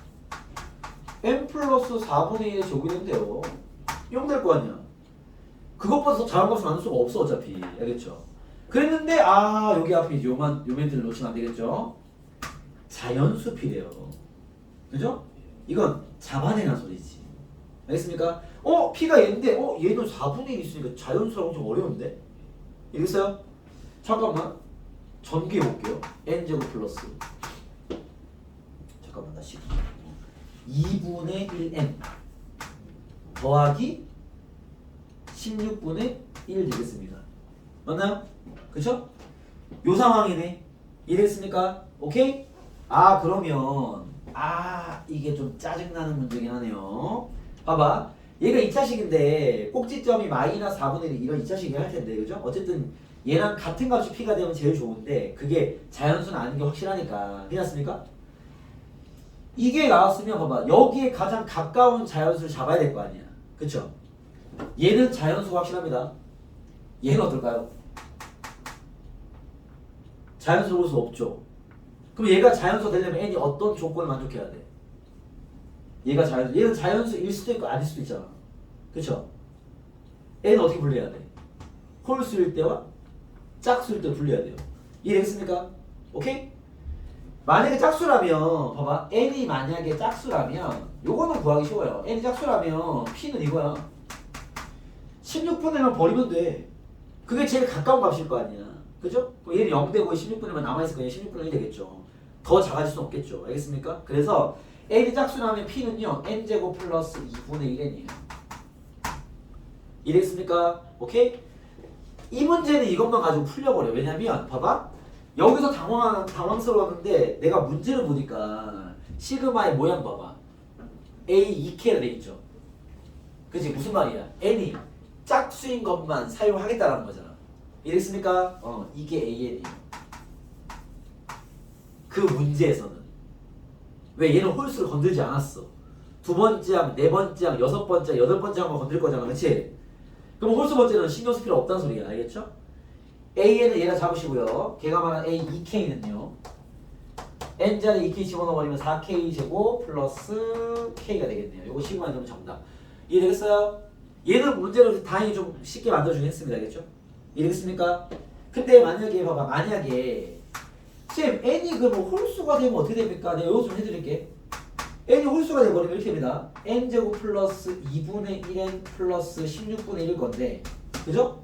n 플러스 4분의 1에 제곱이 된대요. 0 될 거 아니야. 그것보다 더 작은 값은 만들 수가 없어 어차피. 알겠죠? 그랬는데 여기 앞에 요 멘트를 놓치면 안 되겠죠? 자연수 P래요. 그죠? 이건 잡아내는 소리지. 알겠습니까? P가 얘인데 얘는 4분의 1 있으니까 자연수라고 좀 어려운데? 이겠어요? 잠깐만 전개해 볼게요. n제곱 플러스 잠깐만 나 2분의 1n 더하기 16분의 1 되겠습니다. 맞나요? 그쵸? 요 상황이네. 이해됐습니까? 오케이? 그러면 이게 좀 짜증나는 문제긴 하네요. 봐봐. 얘가 2차식인데 꼭지점이 마이너스 4분의 1 이런 2차식이 할 텐데 그죠? 어쨌든 얘랑 같은 값이 P가 되면 제일 좋은데 그게 자연수는 아닌 게 확실하니까. 괜찮습니까? 이게 나왔으면 봐봐. 여기에 가장 가까운 자연수를 잡아야 될 거 아니야. 그쵸? 얘는 자연수가 확실합니다. 얘는 어떨까요? 자연수로 볼 수 없죠. 그럼 얘가 자연수가 되려면 n이 어떤 조건을 만족해야 돼? 얘는 자연수일 수도 있고 아닐 수도 있잖아. 그쵸? n은 어떻게 분리해야 돼? 홀수일 때와 짝수일 때 분리해야 돼요. 이해되겠습니까? 오케이? 만약에 짝수라면 봐봐. n이 만약에 짝수라면 요거는 구하기 쉬워요. n이 짝수라면 p는 이거야. 16분의 1만 버리면 돼. 그게 제일 가까운 값일 거 아니야. 그죠? 그럼 얘는 0되고 16분의 1만 남아있을 거니까 16분의 1 되겠죠. 더 작아질 수는 없겠죠. 알겠습니까? 그래서 n이 짝수라면 p는요 n제곱 플러스 2분의 1n이에요. 이해됐습니까? 오케이? 이 문제는 이것만 가지고 풀려버려. 왜냐면 봐봐. 여기서 당황스러웠는데 내가 문제를 보니까 시그마의 모양 봐봐. A 2K가 되겠죠. 그치? 무슨 말이야? n이 짝수인 것만 사용하겠다라는 거잖아. 이해됐습니까? 이게 AN이에요. 그 문제에서는 왜 얘는 홀수를 건들지 않았어. 두 번째 항, 네 번째 항, 여섯 번째, 여덟 번째 항만 건들 거잖아. 그치? 그럼 홀수 번째는 신경 쓸 필요 없다는 소리야. 알겠죠? AN은 얘가 잡으시고요. 걔가 말한 A2K는요. N자리 2K 집어넣어버리면 4K 제곱 플러스 K가 되겠네요. 요거 시그마 되면 정답. 이해되겠어요? 얘는 문제를 다행히 좀 쉽게 만들어주긴 했습니다. 알겠죠? 이해되겠습니까? 근데 만약에 봐봐. 만약에 쌤 n이 그 뭐 홀수가 되면 어떻게 됩니까? 내가 요거 좀 해드릴게. n이 홀수가 돼버리면 이렇게 됩니다. n제곱 플러스 2분의 1n 플러스 16분의 1일 건데 그죠?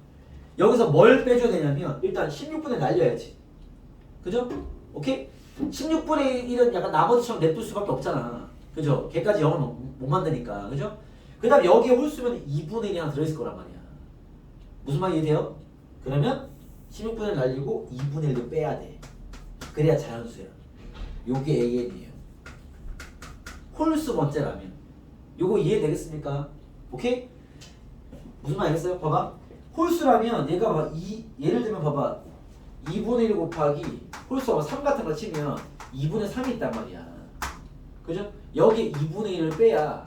여기서 뭘 빼줘야 되냐면 일단 16분의 날려야지. 그죠? 오케이? 16분의 1은 약간 나머지처럼 냅둘 수밖에 없잖아. 그죠? 걔까지 0을 못 만드니까. 그죠? 그 다음 여기에 홀수면 2분의 1이 하나 들어있을 거란 말이야. 무슨 말이 이해돼요? 그러면 16분의 1 날리고 2분의 1도 빼야 돼. 그래야 자연수야. 요게 AN이에요. 홀수 번째라면. 요거 이해되겠습니까? 오케이? 무슨 말 알겠어요? 봐봐. 홀수라면 얘가 봐봐. 예를 들면 봐봐. 2분의 1 곱하기 홀수가 3 같은 거 치면 2분의 3이 있단 말이야. 그죠? 여기에 2분의 1을 빼야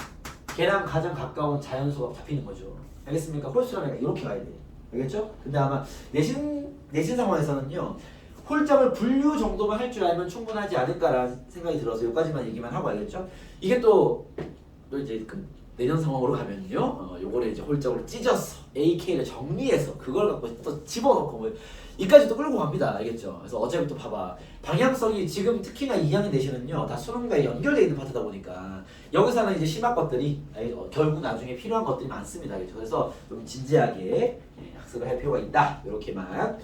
걔랑 가장 가까운 자연수가 잡히는 거죠. 알겠습니까? 홀수라면 이렇게 가야 돼. 알겠죠? 근데 아마 내신 상황에서는요. 홀점을 분류 정도만 할 줄 알면 충분하지 않을까라는 생각이 들어서 여기까지만 얘기만 하고 알겠죠? 이게 또 이제 그 내년 상황으로 가면요. 요거를 이제 홀점으로 찢어서 AK를 정리해서 그걸 갖고 또 집어넣고 뭐 이까지 또 끌고 갑니다. 알겠죠? 그래서 어차피 또 봐봐. 방향성이 지금 특히나 2학년 내신은요. 다 수능과 연결되어 있는 파트다 보니까 여기서는 이제 심한 것들이 결국 나중에 필요한 것들이 많습니다. 알겠죠? 그래서 좀 진지하게 학습을 할 필요가 있다. 이렇게만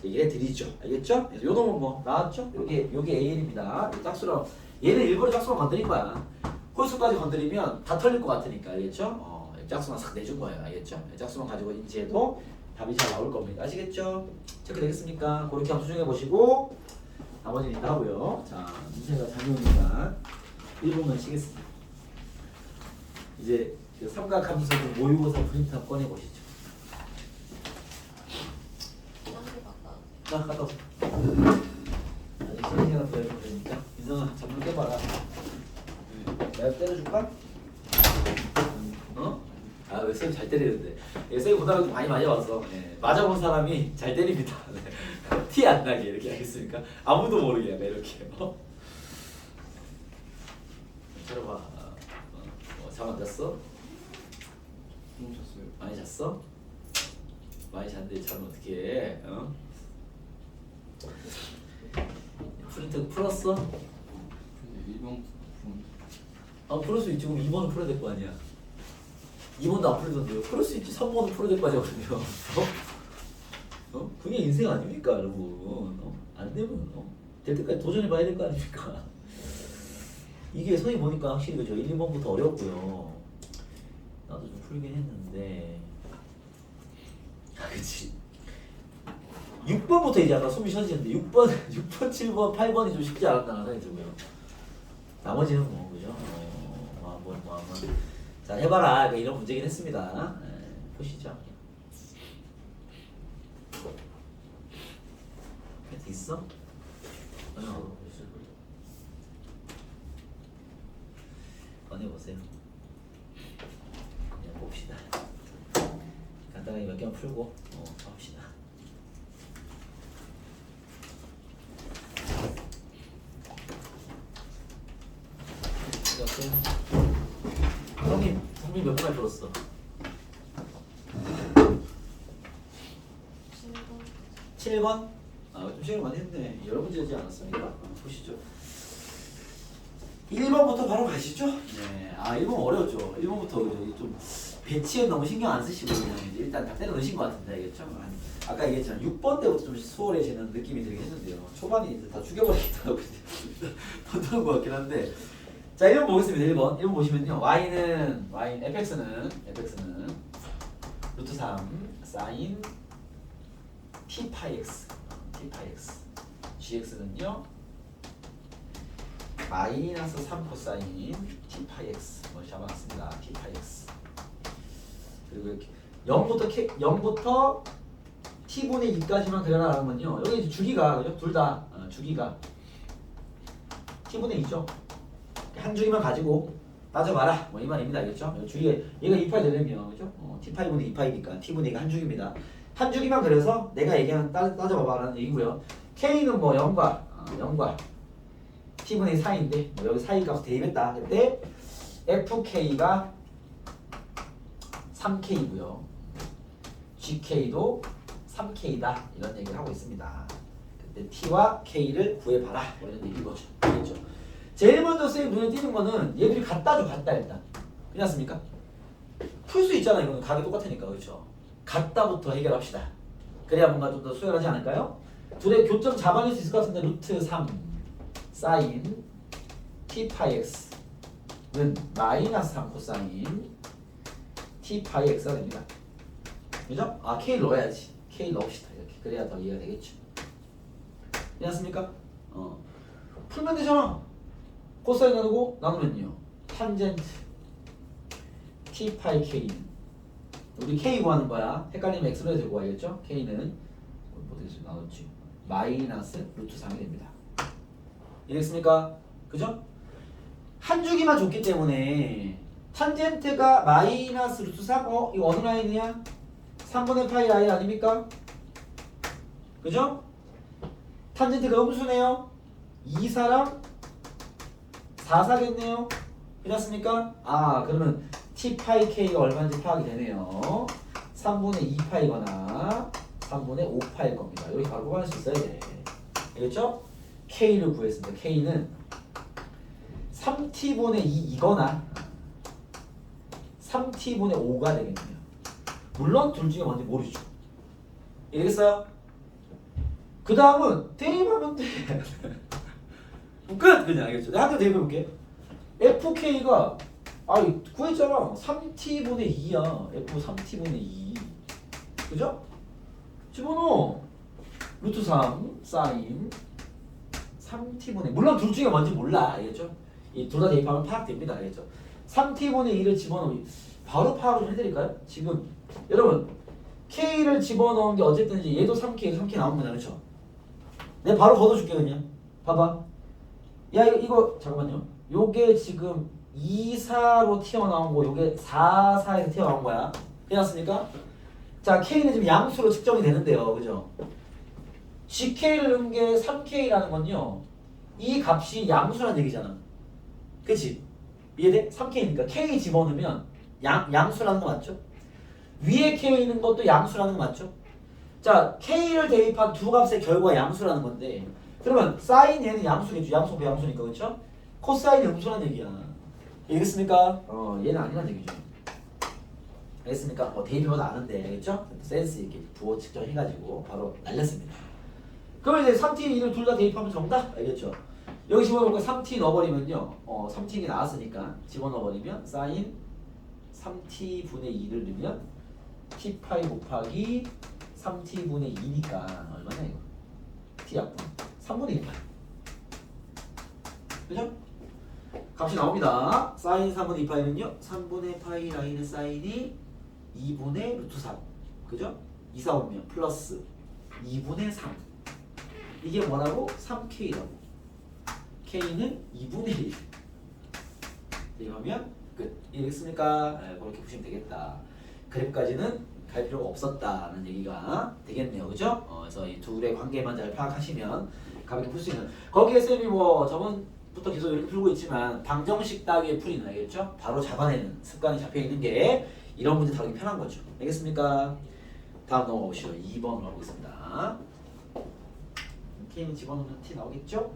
얘기해 드리죠. 알겠죠? 그래서 요 놈은 뭐 나왔죠? 요게 AN입니다. 짝수로 얘는 일부러 짝수로 건드린 거야. 홀수까지 건드리면 다 털릴 것 같으니까. 알겠죠? 짝수만 싹 내준 거예요. 알겠죠? 짝수만 가지고 인지해도 답이 잘 나올 겁니다. 아시겠죠? 체크 되겠습니까? 그렇게 한번 수정해 보시고 나머지는 이따 하고요. 자, 문제가 잘 나오니까 1분만 쉬겠습니다. 이제 삼각함수 모의고사 프린트업 꺼내 보시죠. 나 갔다 오세요. 아직 3시간 더 해도 되니까 민성아 잠깐 깨봐라. 내가 때려줄까? 왜 쌤 잘 때리는데? 쌤이 보다가 많이 맞아봐서 맞아본 사람이 잘 때립니다. 티 안 나게 이렇게 알겠습니까? 아무도 모르게 약간 이렇게. 차려봐. 잠 안 잤어? 좀 잤어요. 많이 잤어? 많이 잤는데 잠 어떻게 해? 어? 프린트 풀었어? 근데 1번 풀을 수 있지. 그럼 2번은 풀어야 될 거 아니야. 2번도 안 풀던데요. 풀을 수 있지. 3번은 풀어야 될 거 아니야. 그게 인생 아닙니까 여러분. 안 되면 될 때까지 도전해봐야 될 거 아닙니까. 이게 선생님 보니까 확실히 그죠. 1, 2번부터 어렵고요. 나도 좀 풀긴 했는데 그치. 6번부터 이제 약간 숨이 쉬어지는데 6번, 7번, 8번이 좀 쉽지 않았다는 생각이 들고요. 나머지는 뭐 그죠? 자 해봐라. 이런 문제긴 했습니다. 보시죠. 멘트 있어? 꺼내보세요. 그냥 봅시다. 간단하게 몇 개만 풀고 봅시다. 성민 몇 번까지 풀었어? 7번? 좀 시간 많이 했네. 여러 문제 되지 않았습니까? 보시죠. 1번부터 바로 가시죠. 네. 1번 어려웠죠. 1번부터 좀 배치에 너무 신경 안 쓰시고 그냥 이제 일단 다 때려 넣으신 것 같은데 알겠죠? 아까 얘기했지만 6번 때부터 좀 수월해지는 느낌이 들긴 했는데요. 초반이 이제 다 죽여버리겠다고 던져놓은 것 같긴 한데. 자 1번 보겠습니다. 1번 보시면요. fx는 루트 3 사인 t 파이 x gx는요 마이너스 3 코사인 t 파이 x 잡아놨습니다. t 파이 x 그리고 이렇게 0부터 t분의 2까지만 그려라 하면요 여기 이제 주기가 그죠? 둘 다 주기가 t분의 2죠. 한 주기만 가지고 따져봐라 이 말입니다. 알겠죠? 주기가 얘가 2파이 되려면 그죠? t파이분의 2파이니까 t분의 2가 한 주기입니다. 한 주기만 그려서 내가 얘기한 따져봐라는 얘기고요. k는 뭐 0과 t분의 4인데 여기 사이 값을 대입했다. 그때 fk가 3k고요. gk도 3k다 이런 얘기를 하고 있습니다. 그때 t와 k를 구해봐라 이런 얘기인 거죠. 알겠죠? 제일 먼저 쌤 눈에 띄는 거는 얘들이 같다죠. 같다 일단. 괜찮습니까? 풀 수 있잖아. 이거는 각이 똑같으니까. 그렇죠? 같다부터 해결합시다. 그래야 뭔가 좀 더 수월하지 않을까요? 둘의 교점 잡아낼 수 있을 것 같은데 루트 3 사인 t 파이 x는 마이너스 3 코사인 t 파이 x가 됩니다. 그죠? k를 넣어야지. k 넣읍시다. 이렇게. 그래야 더 이해가 되겠죠. 괜찮습니까? 풀면 되잖아. 코사인 나누면요. 탄젠트 t 파이 k는 우리 k 구하는 거야. 헷갈리면 x로 해서 구하겠죠? k는 어떻게 나눴지? 마이너스 루트 3이 됩니다. 이해됐습니까? 그죠? 한 주기만 줬기 때문에 탄젠트가 마이너스 루트 3 이거 어느 라인이야? 3분의 파이 라인 아닙니까? 그죠? 탄젠트가 음수네요. 2사랑 4사겠네요. 괜찮습니까? 그러면 t 파이 k가 얼마인지 파악이 되네요. 3분의 2파이거나 3분의 5파일 겁니다. 여기 바로 뽑아낼 수 있어야 돼. 알겠죠? k를 구했습니다. k는 3t분의 2이거나 3t분의 5가 되겠네요. 물론 둘 중에 뭔지 모르죠. 알겠어요? 그 다음은 대입하면 돼. 끝! 그냥 알겠죠? 내가 한개 대입해볼게. fk가 구했잖아. 3t분의 2야. f 3t분의 2. 그죠? 집어넣어. 루트 3 사인 3t분의 물론 둘 중에 뭔지 몰라. 알겠죠? 이 둘 다 대입하면 파악됩니다. 알겠죠? 3t분의 2를 집어넣으면 바로 파악을 좀 해드릴까요? 지금 여러분 k를 집어넣은 게 어쨌든 얘도 3k, 3k 나옵니다. 그렇죠? 내가 바로 걷어줄게 그냥. 봐봐. 야 이거 잠깐만요. 요게 지금 2, 4로 튀어나온 거 요게 4, 4에서 튀어나온 거야. 괜찮습니까? 자 K는 지금 양수로 측정이 되는데요. 그죠? GK를 넣은 게 3K라는 건요. 이 값이 양수라는 얘기잖아. 그치? 이해돼? 3K니까 K 집어넣으면 양수라는 거 맞죠? 위에 K 있는 것도 양수라는 거 맞죠? 자, K를 대입한 두 값의 결과가 양수라는 건데 그러면 사인 얘는 양수겠죠. 양수 배양수니까 그렇죠? 코사인이 음수라는 얘기야. 알겠습니까? 얘는 아니란 얘기죠. 알겠습니까? 대입해봐도 아는데 알겠죠? 센스 있게 부호 측정해가지고 바로 날렸습니다. 그러면 이제 3t, 2를 둘 다 대입하면 정답? 알겠죠? 여기 집어넣고 3t 넣어버리면요 3t가 나왔으니까 집어넣어버리면 사인 3t 분의 2를 넣으면 t파이 곱하기 3t 분의 2니까 얼마냐 이거? t 약분 3분의 2파이 그죠? 값이 나옵니다. 사인 3분의 2파이는요 3분의 파이 라인의 사인이 2분의 루트 3 그죠? 2, 4, 5면 플러스 2분의 3 이게 뭐라고? 3K라고 K는 2분의 1 이러면 끝 이해됐습니까? 그렇게 보시면 되겠다. 그래프까지는 갈 필요가 없었다는 얘기가 되겠네요. 그죠? 그래서 이 둘의 관계만 잘 파악하시면 가볍게 풀 수 있는 거기에 쌤이 뭐 저번부터 계속 이렇게 풀고 있지만 방정식 따위의 풀이는 알겠죠? 바로 잡아내는 습관이 잡혀있는 게 이런 문제 다루기 편한 거죠. 알겠습니까? 다음 넘어가 보시죠. 2번으로 가보겠습니다. K는 집어넣으면 T 나오겠죠?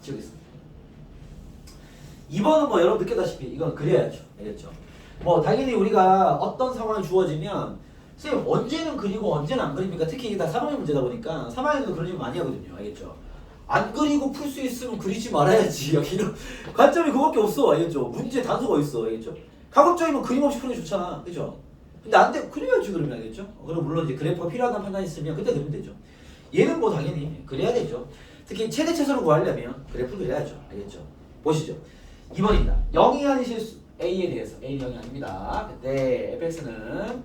지우겠습니다. 2번은 뭐 여러분 느꼈다시피 이건 그려야죠. 알겠죠? 뭐 당연히 우리가 어떤 상황이 주어지면 선생님 언제는 그리고 언제는 안 그립니까? 특히 이게 다 3학년 문제다 보니까 3학년에도 그런 일 많이 하거든요. 알겠죠? 안 그리고 풀 수 있으면 그리지 말아야지. 여기는 관점이 그거밖에 없어. 알겠죠? 문제 단서가 있어. 알겠죠? 가급적이면 그림 없이 푸는 게 좋잖아. 그죠? 근데 안 돼. 그려야지 그러면 알겠죠? 그럼 물론 이제 그래프가 필요하다는 판단이 있으면 그때 그리면 되죠. 얘는 뭐 당연히 그래야 되죠. 특히 최대 최소를 구하려면 그래프를 그려야죠. 알겠죠? 보시죠. 2번입니다. 0이 아닌 실수 A에 대해서 A는 0이 아닙니다. 그때 fx는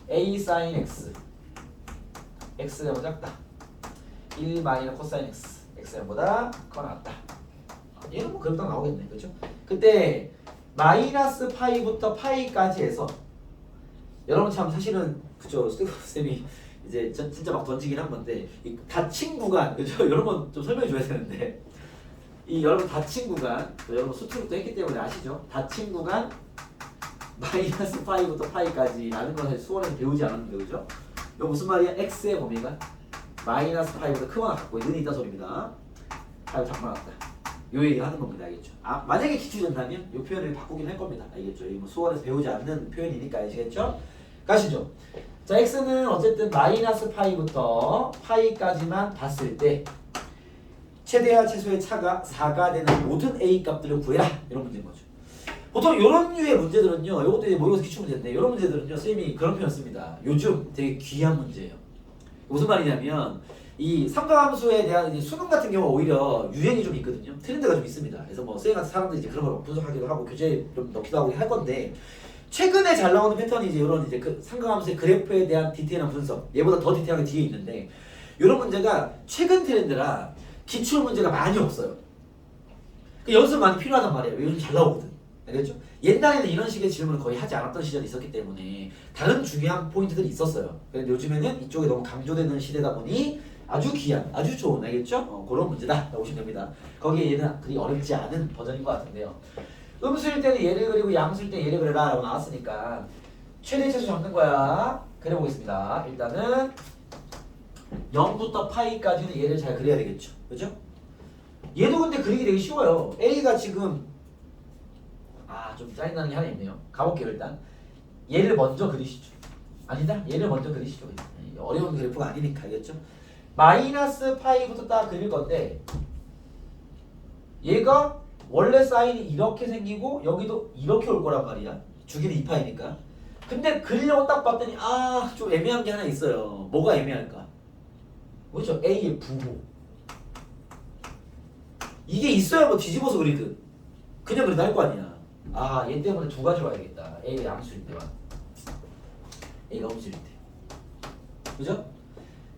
A sin x x가 작다 1 마이너스 코사인 x x보다 커 낫다. 얘는 뭐 그래프 딱 나오겠네. 그렇죠? 그때 마이너스 파이부터 파이까지 해서 여러분 참 사실은 그죠? 쌤이 이제 진짜 막 던지긴 한 건데 이 닫힌 구간 그죠? 이런 건 좀 설명해 줘야 되는데 이 여러분 닫힌 구간 여러분 수투부터 했기 때문에 아시죠? 닫힌 구간 마이너스 파이부터 파이까지라는 건 사실 수원에서 배우지 않았는데 그죠? 이거 무슨 말이야? x의 범위가 마이너스 파이보다 크거나 같고 는이 있다 소리입니다. 파이보다 작거나 같다. 요 얘기를 하는 겁니다. 알겠죠? 만약에 기출된다면 요 표현을 바꾸긴 할 겁니다. 알겠죠? 이 뭐 수원에서 배우지 않는 표현이니까 아시겠죠? 가시죠. 자, x는 어쨌든 마이너스 파이부터 파이까지만 봤을 때 최대와 최소의 차가 4가 되는 모든 a 값들을 구해라. 이런 문제인 거죠. 보통 이런 류의 문제들은요. 이것도 이제 모의고사 기출 문제인데 이런 문제들은요. 쌤이 그런 표현 씁니다. 요즘 되게 귀한 문제예요. 무슨 말이냐면 이 삼각함수에 대한 이제 수능 같은 경우 오히려 유행이 좀 있거든요. 트렌드가 좀 있습니다. 그래서 뭐 쌤 같은 사람들이 이제 그런 걸 분석하기도 하고 교재에 좀 넣기도 하고 할 건데 최근에 잘 나오는 패턴이 이제 이런 이제 그 삼각함수의 그래프에 대한 디테일한 분석, 얘보다 더 디테일하게 뒤에 있는데 이런 문제가 최근 트렌드라 기출 문제가 많이 없어요. 연습 많이 필요하단 말이에요. 요즘 잘 나오거든. 알겠죠? 옛날에는 이런 식의 질문을 거의 하지 않았던 시절이 있었기 때문에 다른 중요한 포인트들이 있었어요. 그런데 요즘에는 이쪽에 너무 강조되는 시대다 보니 아주 귀한, 아주 좋은, 알겠죠? 그런 문제다. 보시면 됩니다. 거기에 얘는 그리 어렵지 않은 버전인 것 같은데요. 음수일 때는 얘를 그리고 양수일 때 얘를 그려라 라고 나왔으니까 최대 최소 잡는 거야. 그려보겠습니다. 일단은 0부터 파이까지는 얘를 잘 그려야 되겠죠. 그죠? 얘도 근데 그리기 되게 쉬워요. A가 지금 좀 짜증나는 게 하나 있네요. 가볼게요. 일단 얘를 먼저 그리시죠. 아니다. 얘를 먼저 그리시죠. 어려운 그래프가 아니니까. 알겠죠? 마이너스 파이부터 딱 그릴 건데 얘가 원래 사인이 이렇게 생기고 여기도 이렇게 올 거란 말이야. 주기는 2파이니까. 근데 그리려고 딱 봤더니 좀 애매한 게 하나 있어요. 뭐가 애매할까? 뭐죠? A의 부호. 이게 있어야 뭐 뒤집어서 그리든 그냥 그래도 할 거 아니야. 얘 때문에 두 가지로 와야겠다. A가 양수일 때와 A가 음수일 때. 그죠?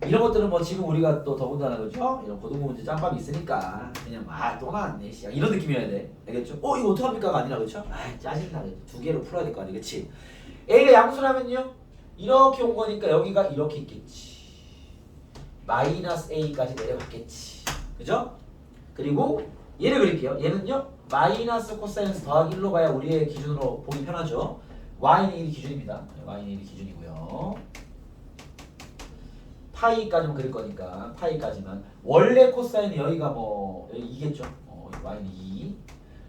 이런 것들은 뭐 지금 우리가 또 더군다나 그죠? 이런 고등부 문제 짬밥이 있으니까 그냥 또 나왔네 이런 느낌이어야 돼. 알겠죠? 이거 어떡합니까가 아니라 그렇죠? 짜증나. 두 개로 풀어야 될 거 아니 그치? A가 양수라면요? 이렇게 온 거니까 여기가 이렇게 있겠지. 마이너스 a까지 내려갔겠지. 그죠? 그리고 얘를 그릴게요. 얘는요 마이너스 코사인스 더하기 1로 가야 우리의 기준으로 보기 편하죠. y는 1이 기준입니다. y는 1이 기준이고요. 파이까지만 그릴 거니까 파이까지만. 원래 코사인은 여기가 뭐 여기 2겠죠. y는 2.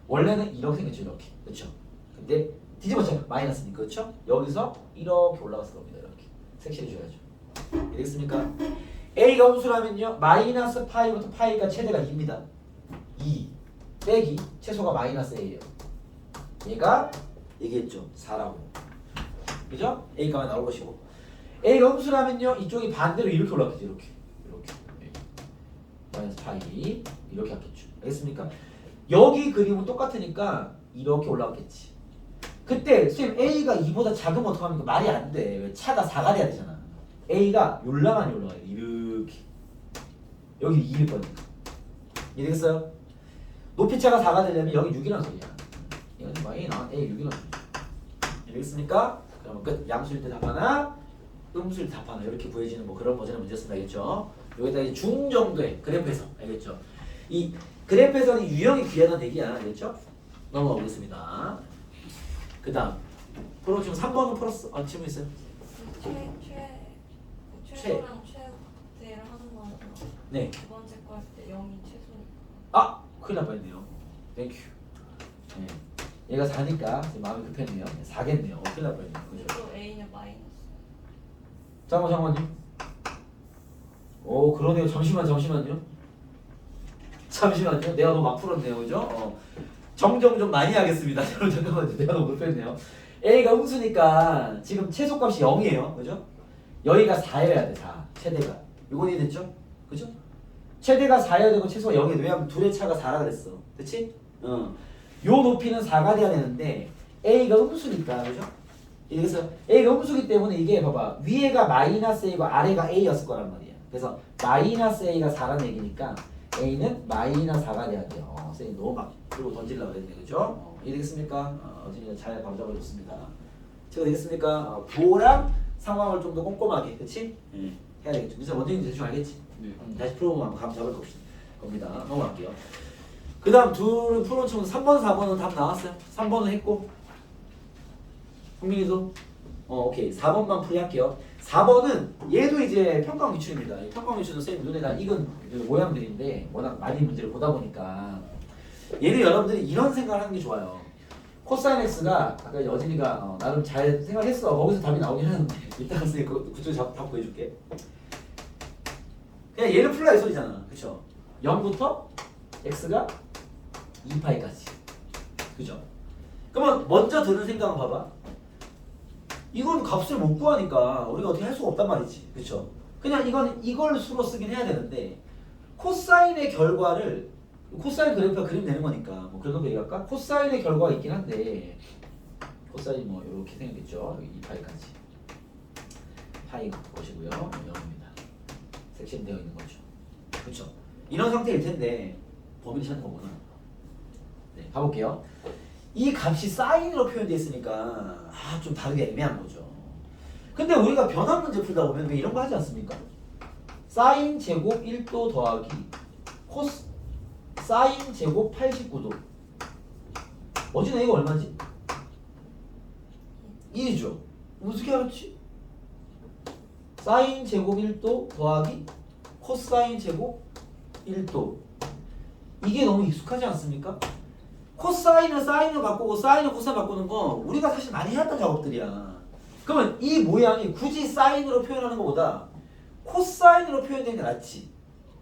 원래는 이렇게 생겼죠. 이렇게. 그렇죠? 근데 뒤집어져요. 마이너스니까. 그렇죠? 여기서 이렇게 올라갔을 겁니다. 이렇게. 색칠해 줘야죠. 되겠습니까? a가 음수라면요 마이너스 파이부터 파이가 최대가 2입니다. 2 빼기 최소가 마이너스 a예요. 얘가 얘기했죠. 4라고. 그죠? a가 나올 것이고 a가 음수라면요 이쪽이 반대로 이렇게 올라갔죠. 이렇게 마이너스 파이 이렇게 갔겠죠. 알겠습니까? 여기 그림은 똑같으니까 이렇게 올라갔겠지. 그때 선생님 a가 2보다 작으면 어떡합니까? 말이 안 돼. 왜? 차가 4가 돼야 되잖아. a가 요랑하니 올라가야 돼. 이렇게 여기 2일 거니까. 이해되겠어요? 높이차가 4가 되려면 여기 6이라는 소리야. 이건 a나 a 6이라는 소리야. 이해되겠습니까? 그러면 끝. 양수일 때 답 하나, 음수일 때 답 하나 이렇게 구해지는 뭐 그런 버전의 문제였습니다. 알겠죠? 여기다 이제 중 정도의 그래프에서 알겠죠? 이 그래프에서는 유형이 귀하다는 얘기야. 알겠죠? 넘어가 보겠습니다. 그 다음 프로 지금 3번은 풀었어. 질문 있어요? 최소랑 최대를 하는 거는 네. 두 번째 거 할 때 0이 최소니까. 아! 큰일 날 뻔했네요. 땡큐. 네. 얘가 4니까 마음이 급했네요. 4겠네요. 큰일 날 뻔했네요. 그죠? 또 A는 마이너스. 잠깐만요. 오 그러네요. 잠시만요. 내가 너무 막 풀었네요. 그죠? 정정 좀 많이 하겠습니다. 잠깐만요. 내가 너무 급했네요. A가 음수니까 지금 최소값이 0이에요. 그죠? 여기가 4여야 돼. 4. 최대가. 이건 이해됐죠? 그죠? 최대가 4여야 되고 최소가 0이야 돼. 왜냐면 둘의 차가 4라 그랬어. 그치? 요 높이는 4가 돼야 되는데 A가 음수니까. 그죠? 그래서 A가 음수기 때문에 이게 봐봐. 위에가 마이너스 A고 아래가 A였을 거란 말이야. 그래서 마이너스 A가 4라는 얘기니까 A는 마이너스 4가 돼야 돼요. 선생님 너무 막 들고 던지려고 그랬네. 그죠? 이해되겠습니까? 어쨌든 잘 바로 잡아줬습니다. 제가 되겠습니까? 구호랑 상황을 좀 더 꼼꼼하게, 그치? 해야 되겠죠. 그래서 원장님 대충 알겠지? 네. 다시 풀어보면 감 잡을 겁니다. 넘어갈게요. 그 다음 둘 풀어치면 3번, 4번은 답 나왔어요. 3번은 했고 성민이도? 오케이. 4번만 풀이할게요. 4번은 얘도 이제 평가원 기출입니다. 이 평가원 기출은 쌤 눈에 다 익은 모양들인데 워낙 많이 문제를 보다 보니까 얘는 여러분들이 이런 생각을 하는 게 좋아요. 코사인 x가 아까 여진이가 나름 잘 생각했어. 거기서 답이 나오긴 하는데 이따가 선생님 그쪽에 답 보여줄게. 그냥 얘를 풀라 이 소리잖아. 그쵸? 0부터 x가 2파이까지. 그죠? 그러면 먼저 드는 생각은 봐봐. 이건 값을 못 구하니까 우리가 어떻게 할 수가 없단 말이지. 그쵸? 그냥 이걸 수로 쓰긴 해야 되는데 코사인의 결과를 코사인 그래프가 그림 되는 거니까 뭐 그런 거 얘기할까? 코사인의 결과가 있긴 한데 코사인 뭐 이렇게 생겼겠죠. 여기 2파이까지 파이가 것이고요. 0입니다. 섹션되어 있는 거죠. 그렇죠? 이런 상태일 텐데 범위를 찾는 거구나. 네, 가볼게요. 이 값이 사인으로 표현되어 있으니까 좀 다르게 애매한 거죠. 근데 우리가 변환 문제 풀다 보면 왜 이런 거 하지 않습니까? 사인 제곱 1도 더하기 코스 사인 제곱 89도. 어제는 이거 얼마지? 1이죠. 어떻게 알았지? 사인 제곱 1도 더하기 코사인 제곱 1도. 이게 너무 익숙하지 않습니까? 코사인을 사인으로 바꾸고 사인을 코사인 바꾸는 거 우리가 사실 많이 해왔던 작업들이야. 그러면 이 모양이 굳이 사인으로 표현하는 것보다 코사인으로 표현되는 게 낫지.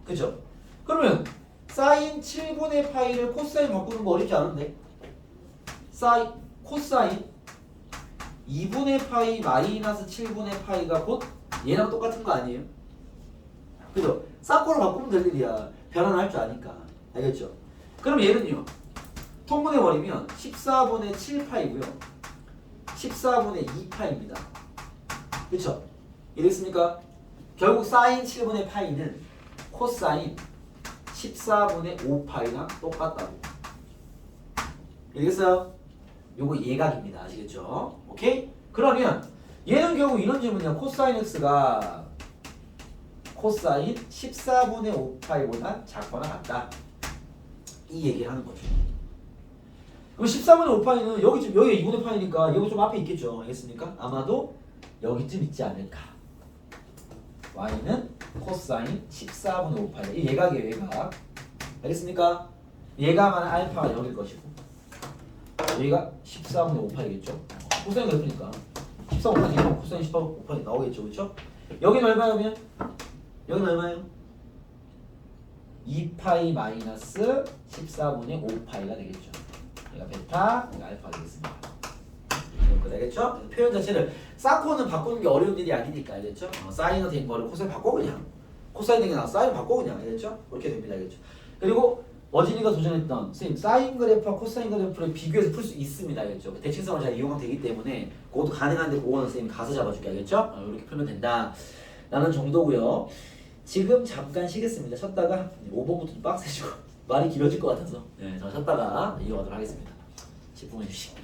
그죠? 그러면 사인 7분의 파이를 코사인 바꾸는 거 어렵지 않은데? 코사인 2분의 파이 마이너스 7분의 파이가 곧 얘랑 똑같은 거 아니에요? 그죠? 싹코로 바꾸면 될 일이야. 변환할 줄 아니까. 알겠죠? 그럼 얘는요. 통분해버리면 14분의 7파이고요. 14분의 2파입니다. 그쵸? 이해됐습니까? 결국 사인 7분의 파이는 코사인 14분의 5파이랑 똑같다고. 이해됐어요? 요거 예각입니다. 아시겠죠? 오케이? 그러면 얘는 결국 이런 질문이야. 코사인 x가 코사인 14분의 5파이보다 작거나 같다. 이 얘기를 하는 거죠. 그럼 14분의 5파이는 여기 2분의 파이니까 여기 좀 앞에 있겠죠. 알겠습니까? 아마도 여기쯤 있지 않을까. y는 코사인 14분의 5파이. 이 예각이에요, 예각. 알겠습니까? 예각은 알파가 여기일 것이고 여기가 14분의 5파이겠죠. 코사인이 그러니까 14분의 5파이 코사인 14분의 5파이 나오겠죠, 그렇죠? 여기는 얼마냐면 여기는 얼마예요? 2파이 마이너스 14분의 5파이가 되겠죠. 얘가 베타, 얘가 알파가 되겠습니다. 이렇게 되겠죠? 표현 자체를 사코는 바꾸는 게 어려운 일이 아니니까 알겠죠? 사인이 된 거를 코사인 바꿔 그냥 코사인 된 게 나와 사인 바꿔 그냥 알겠죠? 그렇게 됩니다, 알겠죠? 그리고 어진이가 도전했던 선생님 사인 그래프와 코사인 그래프를 비교해서 풀 수 있습니다, 알겠죠? 대칭성을 잘 이용하면 되기 때문에 그것도 가능한데 그거는 선생님 가서 잡아줄게, 알겠죠? 이렇게 풀면 된다 라는 정도고요. 지금 잠깐 쉬겠습니다. 쉬었다가 5번부터 좀 빡세지고 말이 길어질 것 같아서 저 쉬었다가 이어가도록 하겠습니다. 10분 휴식.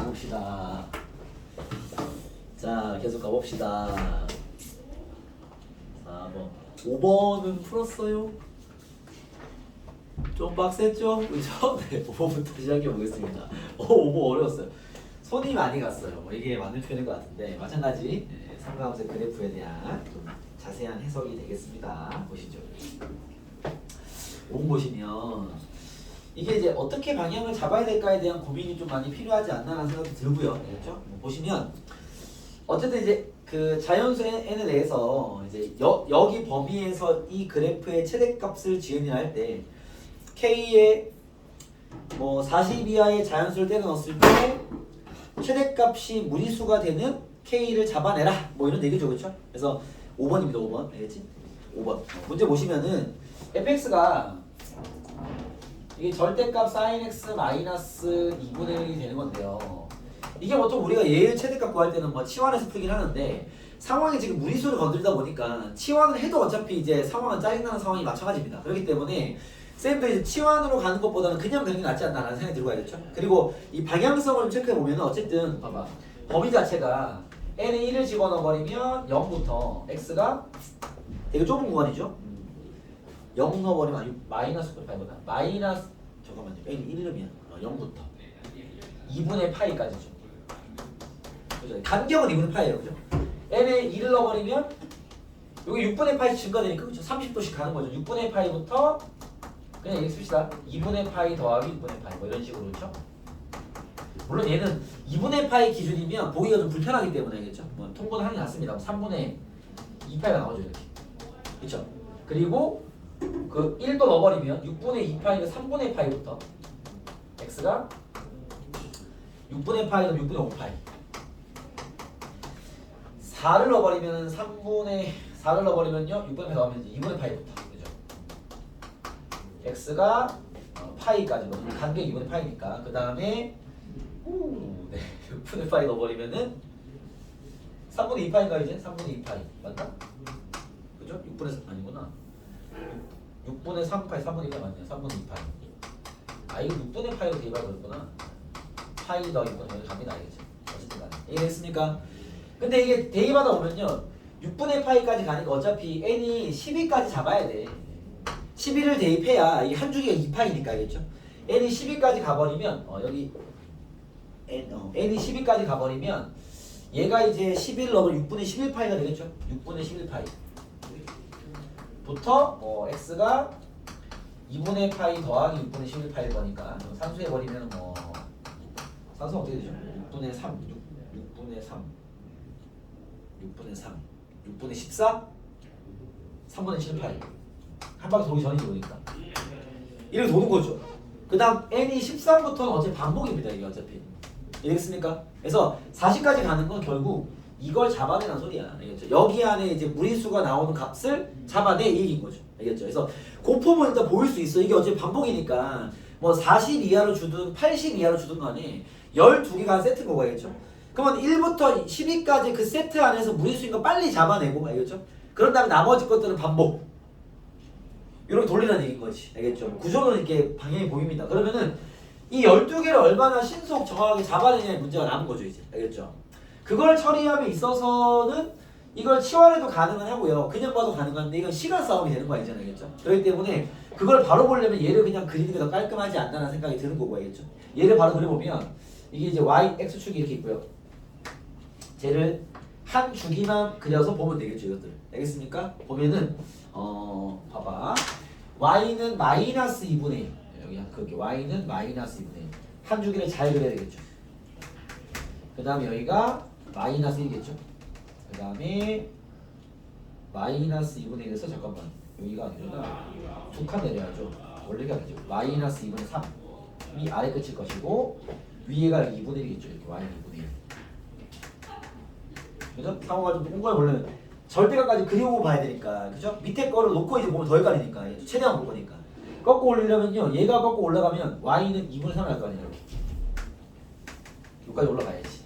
봅시다. 자, 계속 가봅시다. 4번. 5번은 풀었어요? 좀 빡셌죠? 그죠? 네, 5번부터 시작해 보겠습니다. 5번 어려웠어요. 손이 많이 갔어요. 이게 맞는 표현인 것 같은데 마찬가지 삼각함수의 그래프에 대한 좀 자세한 해석이 되겠습니다. 보시죠. 5번 보시면 이게 이제 어떻게 방향을 잡아야 될까에 대한 고민이 좀 많이 필요하지 않나라는 생각이 들고요. 그렇죠? 보시면 어쨌든 이제 그 자연수 n에 대해서 이제 여기 범위에서 이 그래프의 최대값을 지은이라 할 때 k의 뭐 40 이하의 자연수를 때려 넣었을 때 최대값이 무리수가 되는 k를 잡아내라 뭐 이런 얘기죠, 그렇죠? 그래서 5번입니다. 5번 알겠지? 5번 문제 보시면은 fx가 이게 절대값 sin x 마이너스 2분의 1이 되는 건데요. 이게 보통 우리가 얘의 최대값 구할 때는 뭐 치환해서 풀긴 하는데 상황이 지금 무리수를 건들다 보니까 치환을 해도 어차피 이제 상황은 짜증나는 상황이 마찬가지입니다. 그렇기 때문에 쌤도 이제 치환으로 가는 것보다는 그냥 가는 게 낫지 않나라는 생각이 들고 가야겠죠. 그리고 이 방향성을 좀 체크해 보면 어쨌든 봐봐 범위 자체가 n에 1을 집어넣어 버리면 0부터 x가 되게 좁은 구간이죠. 0 넣어버리면 마이너스 9파이보다 마이너스 잠깐만요. n이 1이면 0부터 2분의 파이까지죠. 그죠? 간격은 2분의 파이예요, 그죠? n에 1을 넣어버리면 여기 6분의 파이 증가되니까 그죠? 30도씩 가는 거죠. 6분의 파이부터 그냥 얘기 씁시다. 2분의 파이 더하기 6분의 파이 뭐 이런 식으로 그렇죠? 물론 얘는 2분의 파이 기준이면 보기가 좀 불편하기 때문에 알겠죠? 뭐 통분은 하는 게 낫습니다. 3분의 2파이가 나오죠 이렇게. 그렇죠? 그리고 그 1도 넣어버리면 6분의 2파이가 3분의 파이부터 x가 6분의 파이가 6분의 5파이 4를 넣어버리면 4를 넣어버리면요 6분의 파이 넣으면 2분의 파이부터 그죠? x가 파이까지 간격이 2분의 파이니까 그 다음에 6분의 파이 넣어버리면은 3분의 2파이인가 이제? 3분의 2파이 맞나? 그죠? 6분의 3 아니구나 6분의 3파이 3분의 2파이 맞네요. 3분의 2파이 아 이거 6분의 파이로 대입하고있구나 파이 더하기 6분의 파이 갑니다 알겠죠? 어쨌든 간에 이해됐습니까? 근데 이게 대입하다 보면요 6분의 파이까지 가니까 어차피 n이 12까지 잡아야 돼 12를 대입해야 이게 한 주기가 2파이니까 알겠죠? n이 12까지 가버리면 여기 n이 12까지 가버리면 얘가 이제 11을 넣으면 6분의 11파이가 되겠죠? 6분의 11파이 부터 x가 2분의 파이 더하기 6분의 11파일 거니까 산수해버리면 뭐 산수 어떻게 되죠? 6분의 3 6분의 3 6분의 3 6분의 14 3분의 7파이 한 바퀴 돌기 전이지 보니까 이렇게 도는 거죠. 그 다음 n이 13부터는 어차피 반복입니다. 이게 어차피 이해됐습니까? 그래서 40까지 가는 건 결국 이걸 잡아내는 소리야. 알겠죠? 여기 안에 이제 무리수가 나오는 값을 잡아내 이 얘기인 거죠. 알겠죠? 그래서 그 폼은 일단 보일 수 있어. 이게 어차피 반복이니까 뭐 40 이하로 주든 80 이하로 주든 간에 12개가 세트인 거고 알겠죠? 그러면 1부터 12까지 그 세트 안에서 무리수인 거 빨리 잡아내고 알겠죠? 그런 다음에 나머지 것들은 반복. 이렇게 돌리라는 얘기인 거지. 알겠죠? 구조는 이렇게 방향이 보입니다. 그러면은 이 12개를 얼마나 신속 정확하게 잡아내냐의 문제가 남은 거죠, 이제. 알겠죠? 그걸 처리함에 있어서는 이걸 치환해도 가능은 하고요. 그냥 봐도 가능한데 이건 시간 싸움이 되는 거 아니잖아요. 알겠죠? 그렇기 때문에 그걸 바로 보려면 얘를 그냥 그리는 게 더 깔끔하지 않나라는 생각이 드는 거고, 알겠죠? 얘를 바로 그려보면 이게 이제 y, x축이 이렇게 있고요. 쟤를 한 주기만 그려서 보면 되겠죠, 이것들. 알겠습니까? 보면은 봐봐. y는 마이너스 2분의 1. 여기 그렇게 y는 마이너스 2분의 1. 한 주기를 잘 그려야 되겠죠. 그 다음에 여기가 마이너스 1이겠죠. 그 다음에 마이너스 2분의 1에서 잠깐만 여기가 아니라 두 칸 내려야죠. 원래가 아니죠. 마이너스 2분의 3이 아래 끝일 것이고 위에가 2분의 1이겠죠. 이렇게 y는 2분의 1. 그죠? 상호가 좀 공부해 보려면 절대값까지 그리고 봐야 되니까, 그죠? 밑에 거를 놓고 이제 보면 더 헷갈리니까, 최대한 볼 거니까. 꺾고 올리려면요, 얘가 꺾고 올라가면 y는 2분의 3을 할 거 아니에요, 이렇게. 여기까지 올라가야지,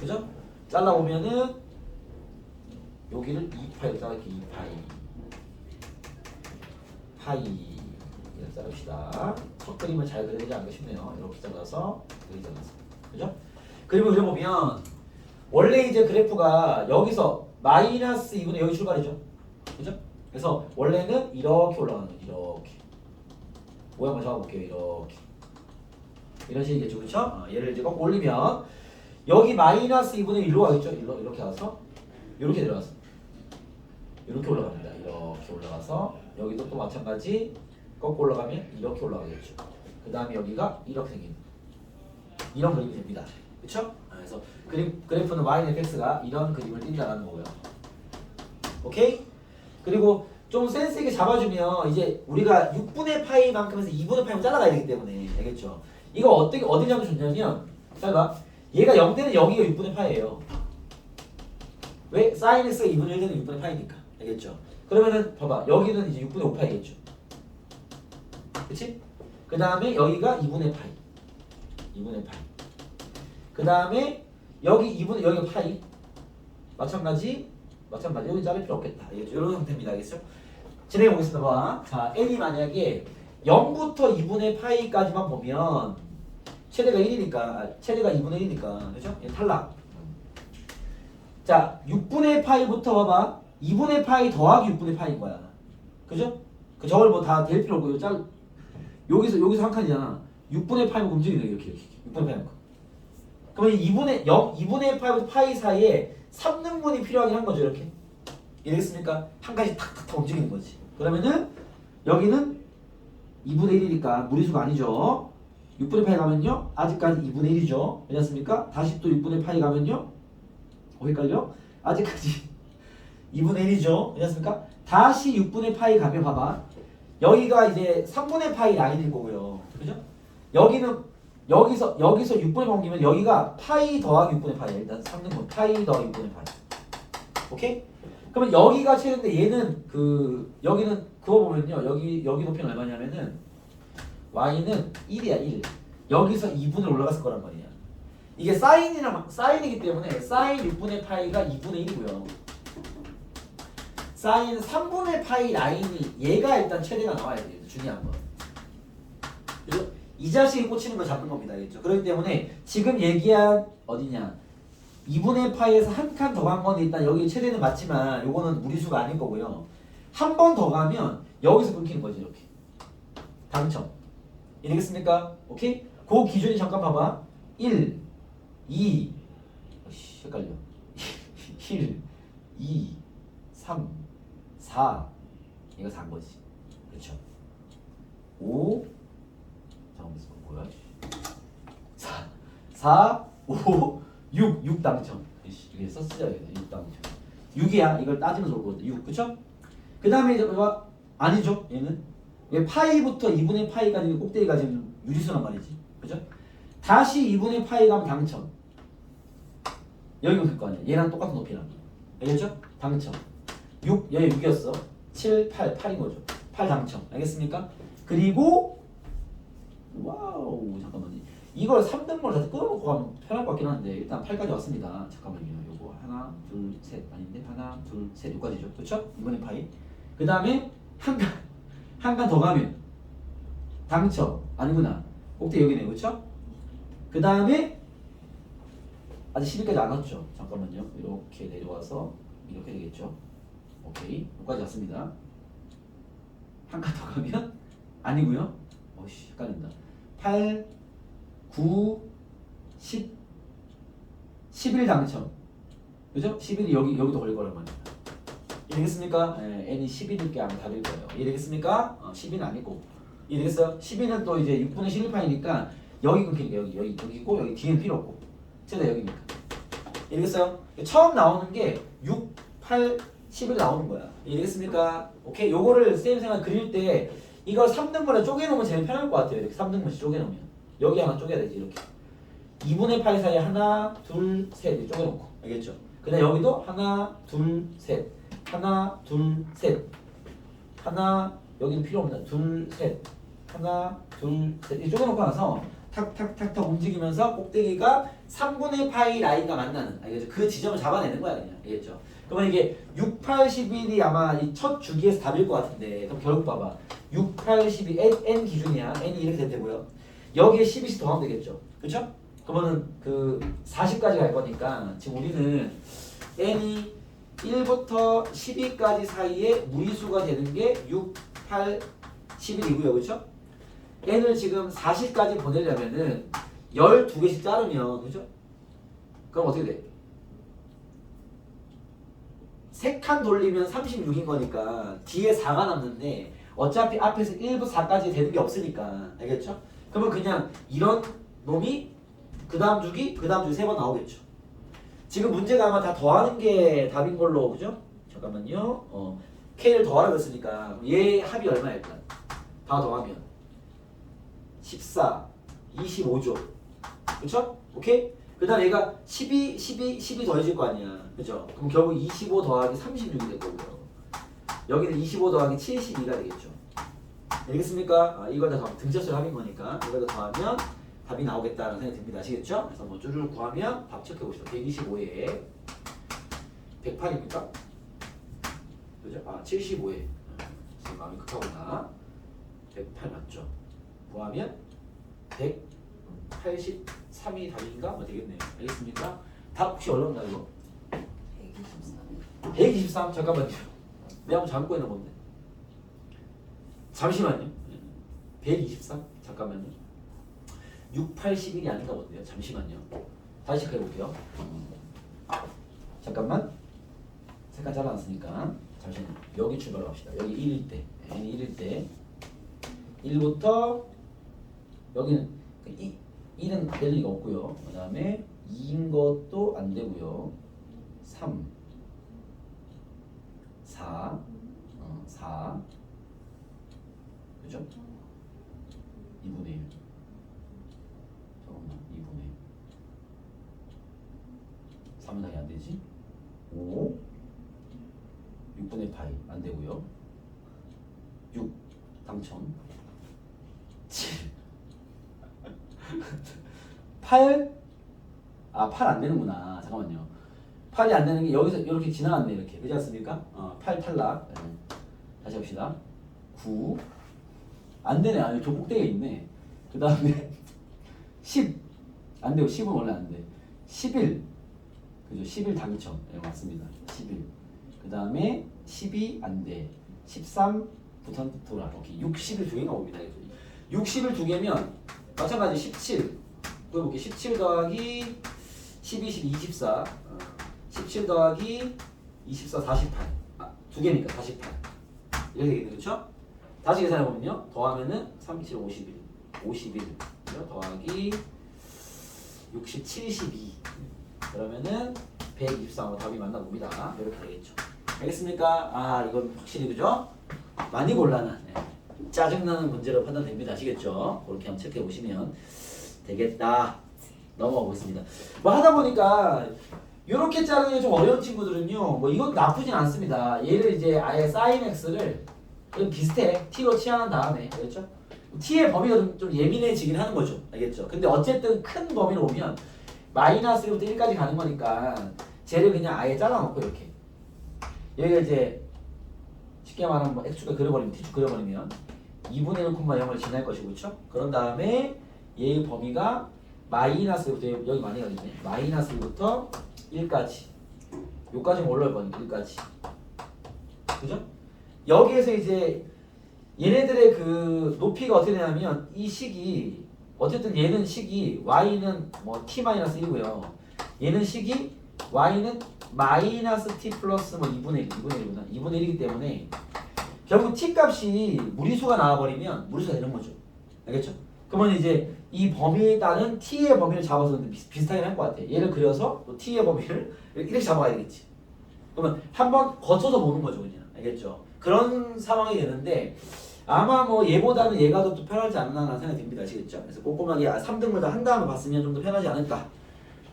그죠? 잘라보면은 여기를 2파이로 자를게. 2파이 이렇게 자릅시다. 첫 그림을 잘 그려야 되지 않을까 싶네요. 이렇게 잘라서 여기 잘라서, 그죠? 그림을 그려보면 원래 이제 그래프가 여기서 마이너스 2분의 여기 출발이죠. 그죠? 그래서 원래는 이렇게 올라가는 거죠. 이렇게. 모양을 잡아볼게요. 이렇게. 이런 식이겠죠. 그렇죠? 얘를 이제 꺾고 올리면 여기 마이너스 2분의 1로 가겠죠. 이렇게 가서 이렇게 내려가서 이렇게 올라갑니다. 이렇게 올라가서 여기도 또 마찬가지 꺾고 올라가면 이렇게 올라가겠죠. 그 다음에 여기가 이렇게 생긴 이런 그림이 됩니다. 그렇죠? 그래서 그래프는 y는 fx가 이런 그림을 띈다는 거고요. 오케이? 그리고 좀 센스 있게 잡아주면 이제 우리가 6분의 파이만큼에서 2분의 파이만 잘라가야 되기 때문에, 알겠죠? 이거 어디 잡으면 좋냐면, 잘 봐. 얘가 0되는 0이가 6분의 파이예요. 왜? sin x가 2분의 1 되는 6분의 파이니까. 알겠죠? 그러면은 봐봐. 여기는 이제 6분의 5파이겠죠. 그치? 그 다음에 여기가 2분의 파이. 2분의 파이. 그 다음에 여기 2분의 여기가 파이. 마찬가지 여기 자를 필요 없겠다. 이런 형태입니다. 알겠죠? 진행해 보겠습니다. 봐. 자, n이 만약에 0부터 2분의 파이까지만 보면 최대가 1이니까 최대가 2분의 1이니까 그죠? 탈락. 자, 6분의 파이부터 봐봐. 2분의 파이 더하기 6분의 파이인 거야. 그죠? 그 저걸 뭐 다 될 필요 없고 여기서 한 칸이잖아. 6분의 파이면 움직이네. 이렇게 6분의 파이면. 그러면 2분의 파이부터 파이 사이에 3등분이 필요하긴 한 거죠. 이렇게. 이해됐습니까? 한 가지 탁탁탁 움직이는 거지. 그러면은 여기는 2분의 1이니까 무리수가 아니죠. 6분의 파이 가면요. 아직까지 2분의 1이죠. 왜냐습니까? 다시 또 6분의 파이 가면요. 헷갈려? 아직까지 2분의 1이죠. 왜냐습니까? 다시 6분의 파이 가면 봐봐. 여기가 이제 3분의 파이 라인일 거고요. 그죠? 여기는 여기서 6분의 파이 옮기면 여기가 파이 더하기 6분의 파이. 일단 3등분 파이 더하기 6분의 파이. 오케이? 그러면 여기가 최대인데 얘는 여기는 그거 보면요. 여기 높이는 얼마냐면은 y는 1이야 1. 여기서 2분을 올라갔을 거란 말이야. 이게 사인이기 때문에 사인 6분의 파이가 2분의 1이고요. 사인 3분의 파이 라인이 얘가 일단 최대가 나와야 돼요. 중요한 건. 그죠? 이 자식이 꽂히는 걸 잡는 겁니다. 알겠죠? 그렇기 때문에 지금 얘기한 어디냐 2분의 파이에서 한 칸 더 간 건 일단 여기 최대는 맞지만 요거는 무리수가 아닐 거고요. 한 번 더 가면 여기서 끊기는 거지. 이렇게 당첨. 이해되겠습니까? 오케이? 그 기준이 잠깐 봐봐. 1 2 헷갈려 1 2 3 4 이거 4인 거지. 그렇죠? 5 잠깐만 뭐야? 4 5 6 당첨. 이게 썼어야겠네. 6 당첨. 6이야. 이걸 따지면 좋을 것 같아. 6 그쵸? 그 다음에 이제 봐. 아니죠. 얘는 왜 파이부터 2분의 파이까지 꼭대기가 지금 유리수란 말이지. 그죠? 다시 2분의 파이 가면 당첨. 여기가 그럴 거 아니야. 얘랑 똑같은 높이란. 알겠죠? 당첨. 6 여기 6이었어. 7 8인 거죠. 8 당첨. 알겠습니까? 그리고 와우 잠깐만요. 이걸 3등분을 다시 끊어놓고 가면 편할 것 같긴 한데 일단 8까지 왔습니다. 잠깐만요. 요거 하나 둘 셋 아닌데 하나 둘 셋 여기까지죠. 그렇죠? 2분의 파이. 그 다음에 한 한 칸 더 가면 당첨. 아니구나. 꼭대기 여기네. 그쵸? 그 다음에 아직 11까지 안 왔죠. 잠깐만요. 이렇게 내려와서 이렇게 되겠죠. 오케이. 여기까지 왔습니다. 한 칸 더 가면 아니고요. 어이씨 헷갈린다. 8, 9, 10, 11 당첨. 그죠? 11이 여기도 걸릴 거란 말이야. 이해되겠습니까? n이 11일 게 아마 답일 거예요. 이해되겠습니까? 10은 아니고. 이해되겠어요? 10은 또 이제 6분의 11파이니까 여기 끊기니까 여기 있고 여기 뒤에는 필요 없고. 최대 여기니까. 이해되겠어요? 처음 나오는 게 6, 8, 11 나오는 거야. 이해되겠습니까? 오케이? 요거를 쌤생활 그릴 때 이걸 3등분에 쪼개놓으면 제일 편할 것 같아요. 이렇게 3등분씩 쪼개놓으면. 여기 하나 쪼개야 되지 이렇게. 2분의 8 사이에 하나, 둘, 셋 이렇게 쪼개놓고. 알겠죠? 그 다음 여기도 하나, 둘, 셋. 하나, 둘, 셋. 하나, 여기는 필요 없다. 둘, 셋. 하나, 둘, 셋. 이렇게 쪼개놓고 나서 탁탁탁탁 움직이면서 꼭대기가 3분의 파이 라인과 만나는. 알겠죠? 그 지점을 잡아내는 거야 그냥. 알겠죠? 그러면 이게 6, 8, 11이 아마 이 첫 주기에서 답일 것 같은데 그럼 결국 봐봐. 6, 8, 12 n 기준이야. n이 이렇게 될 테고요. 여기에 12씩 더하면 되겠죠. 그쵸? 그러면은 그 40까지 갈 거니까 지금 우리는 n이 1부터 12까지 사이에 무리수가 되는 게 6, 8, 11이고요. 그쵸? n을 지금 40까지 보내려면은 12개씩 자르면 그죠? 그럼 어떻게 돼? 3칸 돌리면 36인 거니까 뒤에 4가 남는데 어차피 앞에서 1부터 4까지 되는 게 없으니까 알겠죠? 그러면 그냥 이런 놈이 그 다음 주기, 그 다음 주기 3번 나오겠죠. 지금 문제가 아마 다 더하는 게 답인 걸로 그죠? 잠깐만요. K를 더하라고 했으니까 얘 합이 얼마야 일단? 다 더하면 14, 25죠. 그쵸? 오케이? 그 다음 얘가 12 더해질 거 아니야. 그죠? 그럼 결국 25 더하기 36이 될 거고요. 여기는 25 더하기 72가 되겠죠. 알겠습니까? 이걸 다 등차수를 합인 거니까 이걸 다 더하면 답이 나오겠다는 생각이 듭니다. 아시겠죠? 그래서 뭐 쭈르륵 구하면 답 체크해 봅시다. 125에 108입니까? 그죠? 75에 지금 마음이 급하구나. 108 맞죠? 구하면 183이 답인가? 뭐 되겠네요. 알겠습니까? 답 혹시 얼마나 이거? 123. 123? 잠깐만요. 내가 한번 잘못 구해놓은 건데. 잠시만요. 123? 잠깐만요. 6, 8, 11이 아닌가 본데요. 잠시만요. 다시 체크해볼게요. 잠깐만. 색깔 잘라놨으니까. 잠시만요. 여기 출발을 합시다. 여기 1일 때. n이 1일 때. 1부터 여기는 1은 될 리가 없고요. 그 다음에 2인 것도 안 되고요. 3, 4, 4, 그죠? 2분의 1. 잠깐만, 2분의 3은 아예 안 되지? 5, 6분의 파이 안 되고요. 6 당첨. 7 8 8 안 되는구나. 잠깐만요. 8이 안 되는 게 여기서 이렇게 지나갔네. 이렇게 그렇지 않습니까? 8 탈락. 네. 다시 합시다. 9 안 되네. 아니 저 꼭대기에 있네. 그 다음에 10 안 되고 10은 원래 안 돼. 11 그죠? 11 당첨. 네, 맞습니다. 11 그 다음에 12 안 돼. 13 부터 돌아. 오케이. 60을 두 개가 옵니다. 60을 두 개면 마찬가지 17 그럼 17 더하기 12, 12, 24 17 더하기 24, 48 두 개니까 48 이렇게 되겠네. 그렇죠? 다시 계산해보면요 더하면은 37, 51 51 더하기 60, 72 그러면은 123하고 답이 만나봅니다. 이렇게 되겠죠. 알겠습니까? 이건 확실히 그죠? 많이 곤란한 짜증나는 문제로 판단됩니다. 아시겠죠? 그렇게 한번 체크해 보시면 되겠다. 넘어가 보겠습니다. 뭐 하다 보니까 이렇게 자르는 게 좀 어려운 친구들은요, 뭐 이건 나쁘진 않습니다. 얘를 이제 아예 sin x를 비슷해 t로 치환한 다음에 알겠죠? t의 범위가 좀 예민해지긴 하는 거죠. 알겠죠? 근데 어쨌든 큰 범위로 오면 마이너스 1부터 1까지 가는 거니까 쟤를 그냥 아예 잘라놓고 이렇게 여기가 이제 쉽게 말하면 뭐 x축가 그려버리면 t축 그려버리면 2분의 1, 0을 지날 것이고 그렇죠? 그런 다음에 얘의 범위가 마이너스부터 여기 많이 가겠네. 마이너스 1부터 1까지. 요까지는 올라올 거니까 1까지. 그죠? 여기에서 이제 얘네들의 그 높이가 어떻게 되냐면 이 식이 어쨌든 얘는 식이 y는 뭐 t-1이고요. 얘는 식이 y는 마이너스 t 플러스 뭐 2분의 1, 2분의 1이구나. 2분의 1이기 때문에 결국 t 값이 무리수가 나와버리면 무리수가 되는 거죠. 알겠죠? 그러면 이제 이 범위에 따른 t의 범위를 잡아서 비슷하게 할 것 같아. 얘를 그려서 또 t의 범위를 이렇게 잡아야 되겠지. 그러면 한번 거쳐서 보는 거죠, 그냥. 알겠죠? 그런 상황이 되는데 아마 뭐 얘보다는 얘가 더 편하지 않나라는 생각이 듭니다. 아시겠죠? 그래서 꼼꼼하게 3등분 다 한 다음에 봤으면 좀 더 편하지 않을까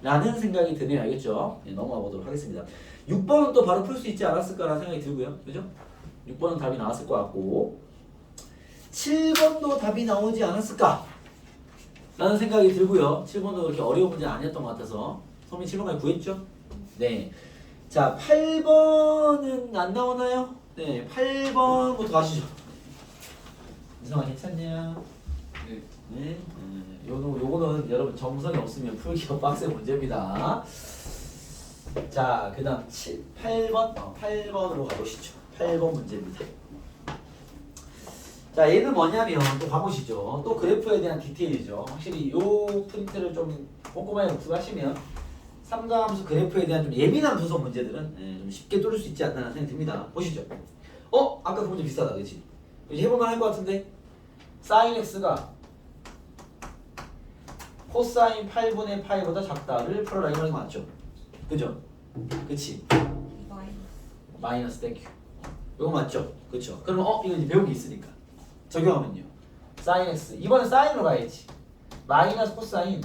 라는 생각이 드네요. 알겠죠? 네, 넘어가 보도록 하겠습니다. 6번은 또 바로 풀 수 있지 않았을까라는 생각이 들고요. 그죠? 6번은 답이 나왔을 것 같고 7번도 답이 나오지 않았을까 라는 생각이 들고요. 7번도 그렇게 어려운 문제는 아니었던 것 같아서 선생님 7번까지 구했죠? 네. 자, 8번은 안 나오나요? 네, 8번부터 가시죠. 이상아 괜찮냐? 네. 네. 요거는 여러분 정성이 없으면 풀기가 빡센 문제입니다. 자, 그 다음 8번? 8번으로 가보시죠. 8번 문제입니다. 자, 얘는 뭐냐면 또 가보시죠. 또 그래프에 대한 디테일이죠. 확실히 요 프린트를 좀 꼼꼼하게 복습하시면 삼가함수 그래프에 대한 좀 예민한 분석 문제들은 좀 쉽게 뚫을 수 있지 않나 생각이 듭니다. 보시죠. 아까 그 문제 비슷하다, 그치? 이제 해볼만 할 것 같은데 sin x가 코사인 8분의 파이보다 작다를 풀어라 이런 거 맞죠? 그죠? 그치? 마이너스. 마이너스 땡큐. 이거 맞죠? 그쵸? 그러면 이거 이제 배운 게 있으니까 적용하면요. sin x 이번엔 사인으로 가야지. 마이너스 코사인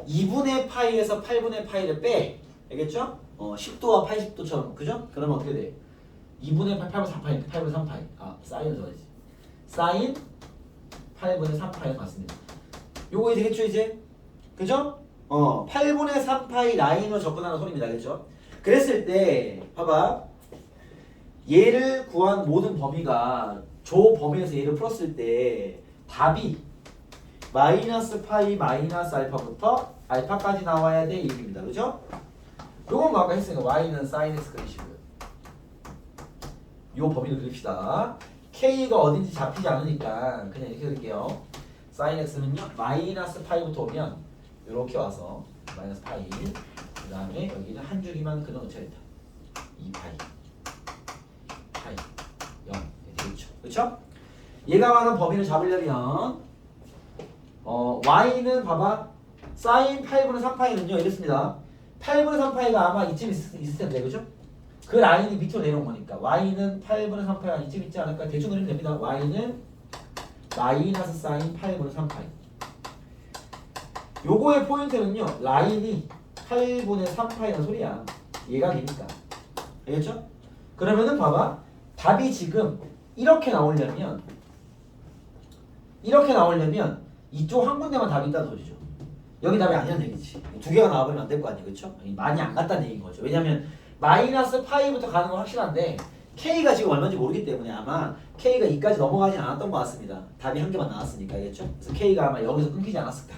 2분의 파이에서 8분의 파이를 빼. 알겠죠? 10도와 80도처럼 그죠? 그러면 어떻게 돼? 2분의 8, 8분의 3파이, 8분의 3파이. 사인을 써야지. 사인 8분의 3파이 맞습니다. 요거 되겠죠 이제? 그죠? 8분의 3파이 라인으로 접근하는 소리입니다. 알겠죠? 그랬을 때 봐봐. 얘를 구한 모든 범위가 조 범위에서 얘를 풀었을 때 답이 마이너스 파이 마이너스 알파부터 알파까지 나와야 돼 얘기입니다. 그죠? 요건 뭐 아까 했으니까 y는 sin x 그리시고요. 요 범위를 그립시다. k가 어딘지 잡히지 않으니까 그냥 이렇게 그릴게요. sin x는요 마이너스 파이부터 오면 이렇게 와서 마이너스 파이 그 다음에 여기는 한 줄기만 그려놓자겠다. 2파이 파이 0 되겠죠. 그쵸? 얘가 말하는 범위를 잡으려면 y는 봐봐 sin 8분의 3파이는요 이랬습니다. 8분의 3파이가 아마 이쯤 있을 텐데 그죠? 그 라인이 밑으로 내려온 거니까 y는 8분의 3파이가 이쯤 있지 않을까? 대충 그리면 됩니다. y는 마이너스 sin 8분의 3파이. 요거의 포인트는요 라인이 8분의 3파이라는 소리야. 얘가 되니까. 알겠죠? 그러면은 봐봐 답이 지금 이렇게 나오려면 이쪽 한 군데만 답이 있다는 소리죠. 여기 답이 아니라는 얘기지. 두 개가 나와버리면 안 될 거 아니에요. 그쵸? 많이 안 갔다는 얘기인 거죠. 왜냐면 마이너스 파이부터 가는 건 확실한데 K가 지금 얼마인지 모르기 때문에 아마 K가 2까지 넘어가진 않았던 것 같습니다. 답이 한 개만 나왔으니까. 알겠죠? 그래서 K가 아마 여기서 끊기지 않았을까.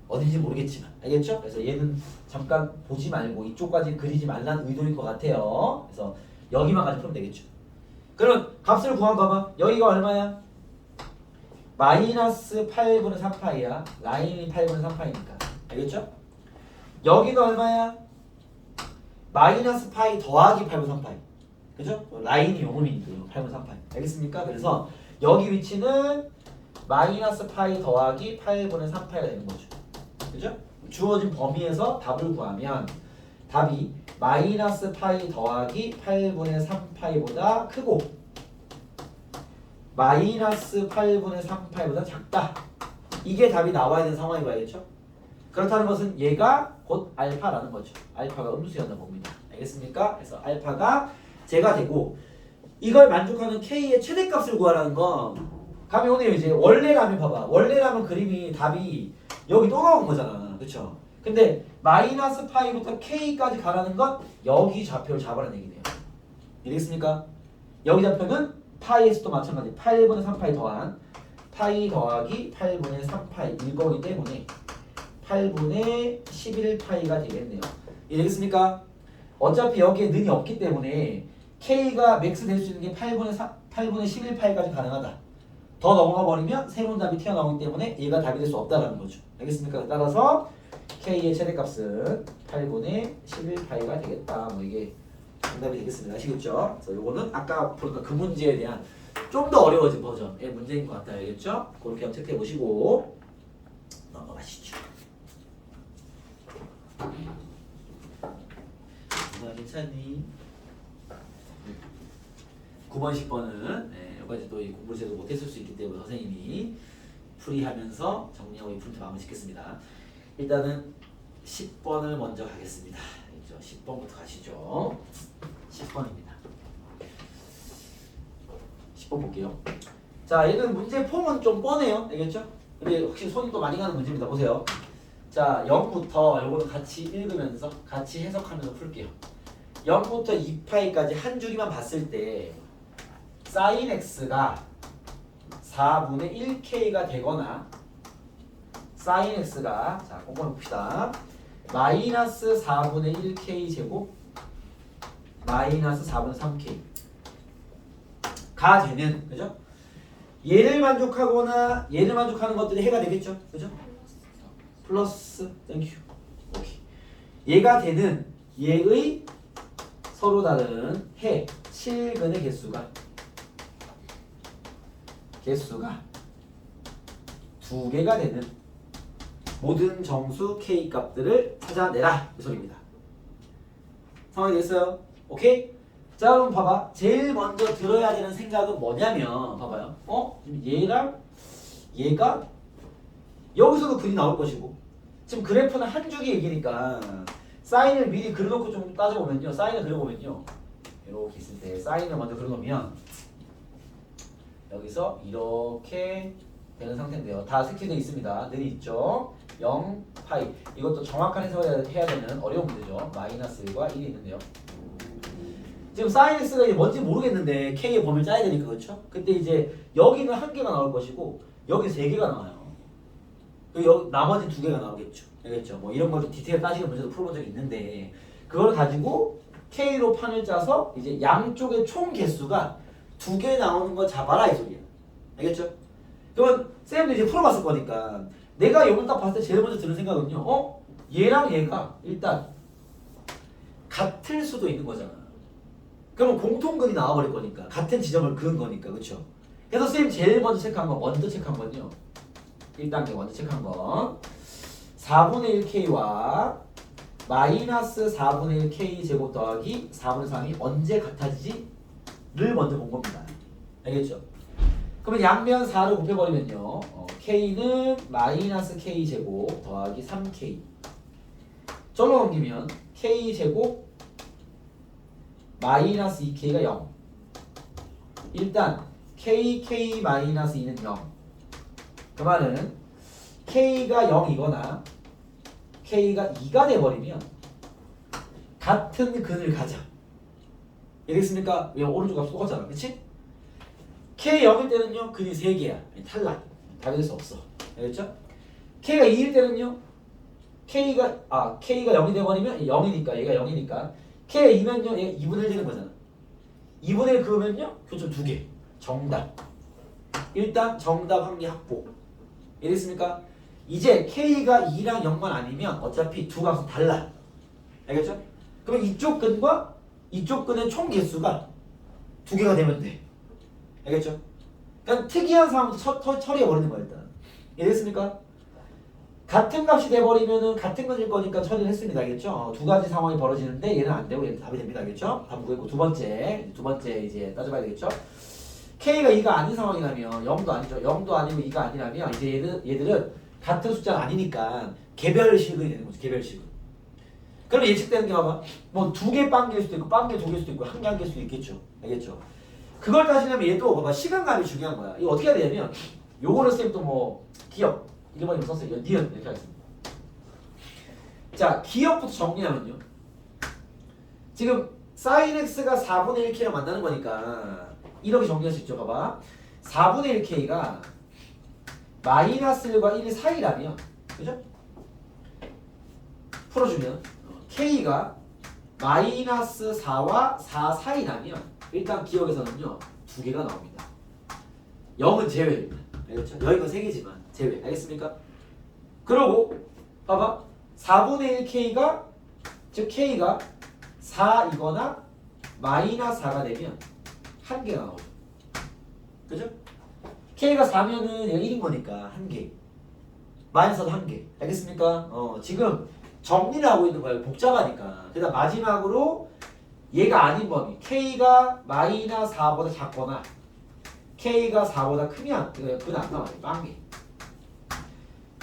어딘지 모르겠지만. 알겠죠? 그래서 얘는 잠깐 보지 말고 이쪽까지 그리지 말라는 의도인 것 같아요. 그래서 여기만까지 풀면 되겠죠. 그럼 값을 구한봐봐. 여기가 얼마야? 마이너스 8분의 3파이야. 라인이 8분의 3파이니까. 알겠죠? 여기는 얼마야? 마이너스 파이 더하기 8분의 3파이. 그죠? 라인이 요놈이니까 8분의 3파이. 알겠습니까? 그래서 여기 위치는 마이너스 파이 더하기 8분의 3파이가 되는 거죠. 그죠? 주어진 범위에서 답을 구하면 답이 마이너스 파이 더하기 8분의 3파이보다 크고 마이너스 8분의 3파이보다 작다. 이게 답이 나와야 되는 상황이고 알겠죠? 그렇다는 것은 얘가 곧 알파라는 거죠. 알파가 음수였나 봅니다. 알겠습니까? 그래서 알파가 제가 되고 이걸 만족하는 k의 최대값을 구하라는 건 감이 오네요. 이제 원래라면 봐봐. 원래라면 그림이 답이 여기 또 나온 거잖아. 그쵸? 근데 마이너스 파이부터 k까지 가라는 건 여기 좌표를 잡으라는 얘기네요. 이해겠습니까? 여기 좌표는 파이에서도 마찬가지 8분의 3파이 더한 파이 더하기 8분의 3파이 이거기 때문에 8분의 11파이가 되겠네요. 이해되겠습니까? 어차피 여기에 는이 없기 때문에 K가 맥스 될 수 있는 게 8분의 11파이까지 가능하다. 더 넘어가 버리면 새로운 답이 튀어나오기 때문에 얘가 답이 될 수 없다라는 거죠. 알겠습니까? 따라서 K의 최대값은 8분의 11파이가 되겠다. 뭐 이게 정답이 되겠습니다. 아시겠죠? 그래서 요거는 아까 보니까 그 문제에 대한 좀 더 어려워진 버전의 문제인 것 같아요. 알겠죠? 그렇게 한번 체크해 보시고 넘어가시죠. 괜찮니? 9번, 10번은 여기까지 또 이 공부를 제대로 못했을 수 있기 때문에 선생님이 풀이하면서 정리하고 프린트 마무리 짓겠습니다. 일단은 10번을 먼저 가겠습니다. 알겠죠? 10번부터 가시죠. 10번입니다. 10번 볼게요. 자, 얘는 문제 폼은 좀 뻔해요. 알겠죠? 근데 확실히 손이 또 많이 가는 문제입니다. 보세요. 자, 0부터 요거는 같이 읽으면서 같이 해석하면서 풀게요. 0부터 2파이까지 한 줄기만 봤을 때 sin x가 4분의 1k가 되거나 sin x가 자, 꼼꼼히 봅시다. 마이너스 4분의 1k 제곱 마이너스 4분의 3k 가 되는, 그죠? 얘를 만족하거나 얘를 만족하는 것들이 해가 되겠죠, 그죠? 플러스 땡큐 오케이. 얘가 되는 얘의 서로 다른 해 실근의 개수가 두 개가 되는 모든 정수 k 값들을 찾아내라 이 소리입니다. 상황이 됐어요? 오케이? 자, 그럼 봐봐. 제일 먼저 들어야 되는 생각은 뭐냐면 봐봐요. 얘랑 얘가 여기서도 글이 나올 것이고 지금 그래프는 한 줄기 얘기니까 사인을 미리 그려놓고 좀 따져보면요. 사인을 그려보면요. 이렇게 있을 때 사인을 먼저 그려놓으면 여기서 이렇게 되는 상태인데요. 다 스킬되어 있습니다. 늘이 있죠. 0, 파이. 이것도 정확한 해석을 해야 되는 어려운 문제죠. 마이너스 1과 1이 있는데요. 지금 사인 x가 뭔지 모르겠는데 k의 범위를 짜야 되니까 그렇죠? 근데 이제 여기는 한 개가 나올 것이고 여기 세 개가 나와요. 여기 나머지 두 개가 나오겠죠. 알겠죠? 뭐 이런 걸 좀 디테일 따지는 문제도 풀어본 적이 있는데 그걸 가지고 k로 판을 짜서 이제 양쪽의 총 개수가 두 개 나오는 거 잡아라 이 소리야. 알겠죠? 그러면 쌤도 이제 풀어봤을 거니까 내가 이걸 딱 봤을 때 제일 먼저 드는 생각은요. 얘랑 얘가 일단 같을 수도 있는 거잖아. 그러면 공통근이 나와버릴 거니까 같은 지점을 그은 거니까 그렇죠? 그래서 쌤 제일 먼저 체크한 건요. 1단계 먼저 체크한 건 4분의 1k와 마이너스 4분의 1k 제곱 더하기 4분의 3이 언제 같아지지를 먼저 본 겁니다. 알겠죠? 그러면 양면 4를 곱해버리면요. k는 마이너스 k 제곱 더하기 3k 절로 넘기면 k 제곱 마이너스 2k가 0. 일단 k 마이너스 2는 0. 그 말은 k가 0이거나 k가 2가 돼버리면 같은 근을 가져. 이해됐습니까? 왜 오른쪽 값 똑같잖아. 그치? k 0일 때는요 근이 3개야. 탈락. 답이 될 수 없어. 알겠죠? k가 2일 때는요 k가 0이 돼버리면 0이니까 얘가 0이니까 k가 2면요 얘가 2분의 1 되는 거잖아. 2분의 1 그으면요 교점 2개. 정답. 일단 정답 한 개 확보. 이해됐습니까? 이제 k가 2랑 0만 아니면 어차피 두 값은 달라. 알겠죠? 그럼 이쪽 근과 이쪽 근의 총 개수가 두 개가 되면 돼. 알겠죠? 그러니까 특이한 상황부터 처리해버리는 거야 일단. 이해됐습니까? 같은 값이 돼버리면은 같은 건일 거니까 처리를 했습니다. 알겠죠? 두 가지 상황이 벌어지는데 얘는 안 되고 얘는 답이 됩니다. 알겠죠? 답 구했고 두 번째 이제 따져봐야 되겠죠? k가 2가 아닌 상황이라면 0도 아니죠. 0도 아니고 2가 아니라면 이제 얘들은 같은 숫자가 아니니까 개별식이 되는 거죠. 개별식은. 그럼 예측되는 게 봐봐. 뭐 두 개 빵개일 수도 있고 빵개 두 개일 수도 있고 한 개 한 개일 수도 있겠죠. 알겠죠? 그걸 따지려면 얘도 봐봐. 시간감이 중요한 거야. 이거 어떻게 해야 되냐면 요거를 쌤 또 뭐 기억 1번에 썼어요. 니은 이렇게 하겠습니다. 자, 기억부터 정리하면요. 지금 sin x가 4분의 1k랑 만나는 거니까 이렇게 정리할 수 있죠. 봐봐. 4분의 1k가 마이너스 1과 1 사이라면, 그죠? 풀어주면 k가 마이너스 4와 4 사이라면 일단 기억에서는요 2개가 나옵니다. 0은 제외입니다. 알겠죠? 여기가 3개지만 제외. 알겠습니까? 그러고 봐봐. 4분의 1k가 즉 k가 4이거나 마이너스 4가 되면 1개가 나오죠. 그죠? k가 4면은 얘가 1인 거니까 1개. 마이너스도 1개. 알겠습니까? 지금 정리를 하고 있는 거예요. 복잡하니까. 그다음 마지막으로 얘가 아닌 범위. k가 마이너스 4보다 작거나 k가 4보다 크면 그건 안 나와요. 빵개.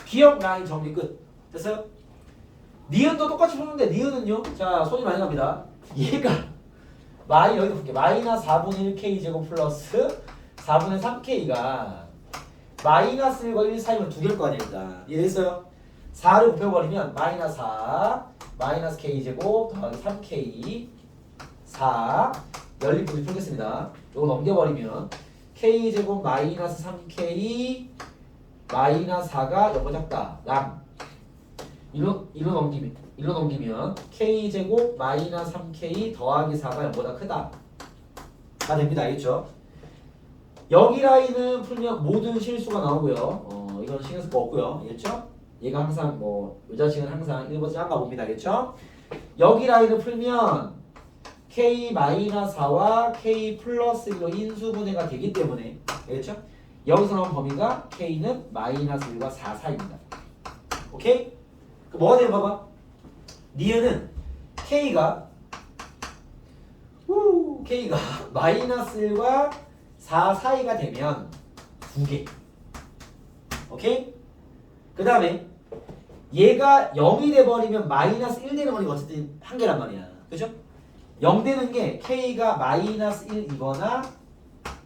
기억 라인 정리 끝. 됐어요? 니은도 똑같이 푸는데 니은은요. 자, 손이 많이 갑니다. 얘가 여기도 볼게. 마이너스 4분의 1k 제곱 플러스 4분의 3k가 마이너스 1과 1 사이면 2개일 거 아니야 일단. 이해됐어요? 4를 곱해버리면 마이너스 4 마이너스 k 제곱 더하기 3k 4 연립분리 풀겠습니다. 이거 넘겨버리면 k 제곱 마이너스 3k 마이너스 4가 0보다 작다. 남. 일로 넘기면 k 제곱 마이너스 3k 더하기 4가 0보다 크다. 다 됩니다. 알겠죠? 여기 라인은 풀면 모든 실수가 나오고요. 이건 신경 쓸 거 없고요. 알겠죠? 얘가 항상 이 자식은 항상 1보다 작은가 봅니다. 알겠죠? 여기 라인을 풀면 k-4와 k 플러스 1로 인수분해가 되기 때문에 알겠죠? 여기서 나온 범위가 k는 마이너스 1과 4 사이입니다. 오케이? 그 뭐가 되면 봐봐. 니은은 k가 마이너스 1과 4 사이가 되면 2개. 오케이? 그 다음에 얘가 0이 돼버리면 마이너스 1 되는 거니까 어쨌든 1개란 말이야. 그죠? 0 되는 게 k가 마이너스 1이거나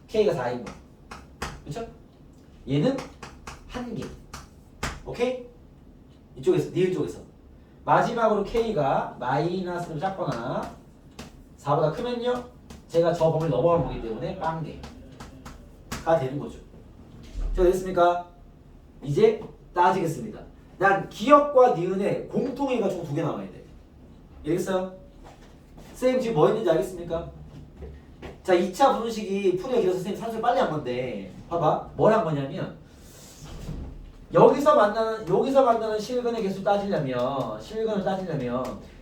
k가 4인 거. 그쵸? 얘는 1개. 오케이? 이쪽에서, 니은 쪽에서. 마지막으로 k가 마이너스로 작거나 4보다 크면요. 제가 저 범위를 넘어간 거기 때문에 빵개가 되는 거죠. 자, 됐습니까? 이제 따지겠습니다. 난 기억과 니은에 공통의가 총 2개 나와야 돼. 알겠어요? 선생님 지금 뭐 했는지 알겠습니까? 자, 2차 분식이 풀이가 길어서 선생님 산수를 빨리 한 건데 봐봐. 뭘 한 거냐면 여기서 만나는 실근의 개수 따지려면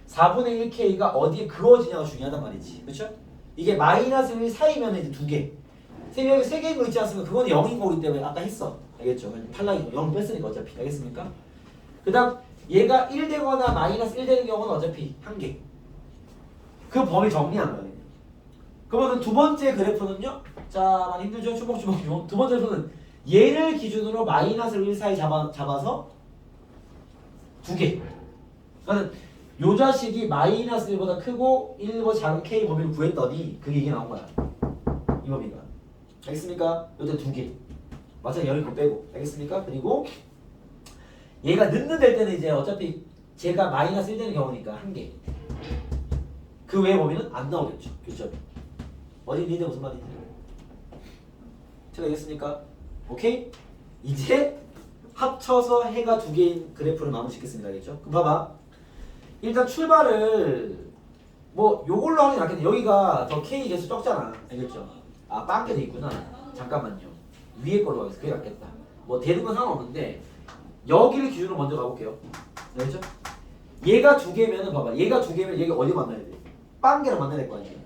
4분의 1k가 어디에 그어지냐가 중요하단 말이지. 그렇죠? 이게 마이너스 1 사이면 이제 2개. 선생님 여기 3개인 거 있지 않습니까? 그건 0인 거기 때문에 아까 했어. 알겠죠? 탈락이고 0 뺐으니까 어차피. 알겠습니까? 그 다음 얘가 1 되거나 마이너스 1 되는 경우는 어차피 1개. 그 범위 정리한 거예요. 그러면 두 번째 그래프는요. 자, 많이 힘들죠? 주먹주먹. 두 번째 그래프는 얘를 기준으로 마이너스 1 사이 잡아서 2개. 그러니까 요 자식이 마이너스 1보다 크고 1보다 작은 k 범위를 구했더니 그게 이게 나온 거야. 이 범위가. 알겠습니까? 요때 2개. 마찬가지 여기 거 빼고. 알겠습니까? 그리고 얘가 늦는 될 때는 이제 어차피 제가 마이너스 1 되는 경우니까 1개. 그 외의 범위는 안 나오겠죠. 교점이. 어디 니네 무슨 말인지. 제가 알겠습니까? 오케이? 이제 합쳐서 해가 2개인 그래프를 마무리 짓겠습니다. 알겠죠? 그럼 봐봐. 일단 출발을 요걸로 하는 게 낫겠네. 여기가 더 K 개수 적잖아. 알겠죠? 아, 빵개 돼 있구나. 잠깐만요. 위에 걸로 가겠어. 그게 낫겠다. 되는 건 상관없는데 여기를 기준으로 먼저 가볼게요. 알겠죠? 얘가 2개면은 봐봐. 얘가 2개면 얘가 어디 만나야 돼? 빵개를 만나야 될 거 아니에요.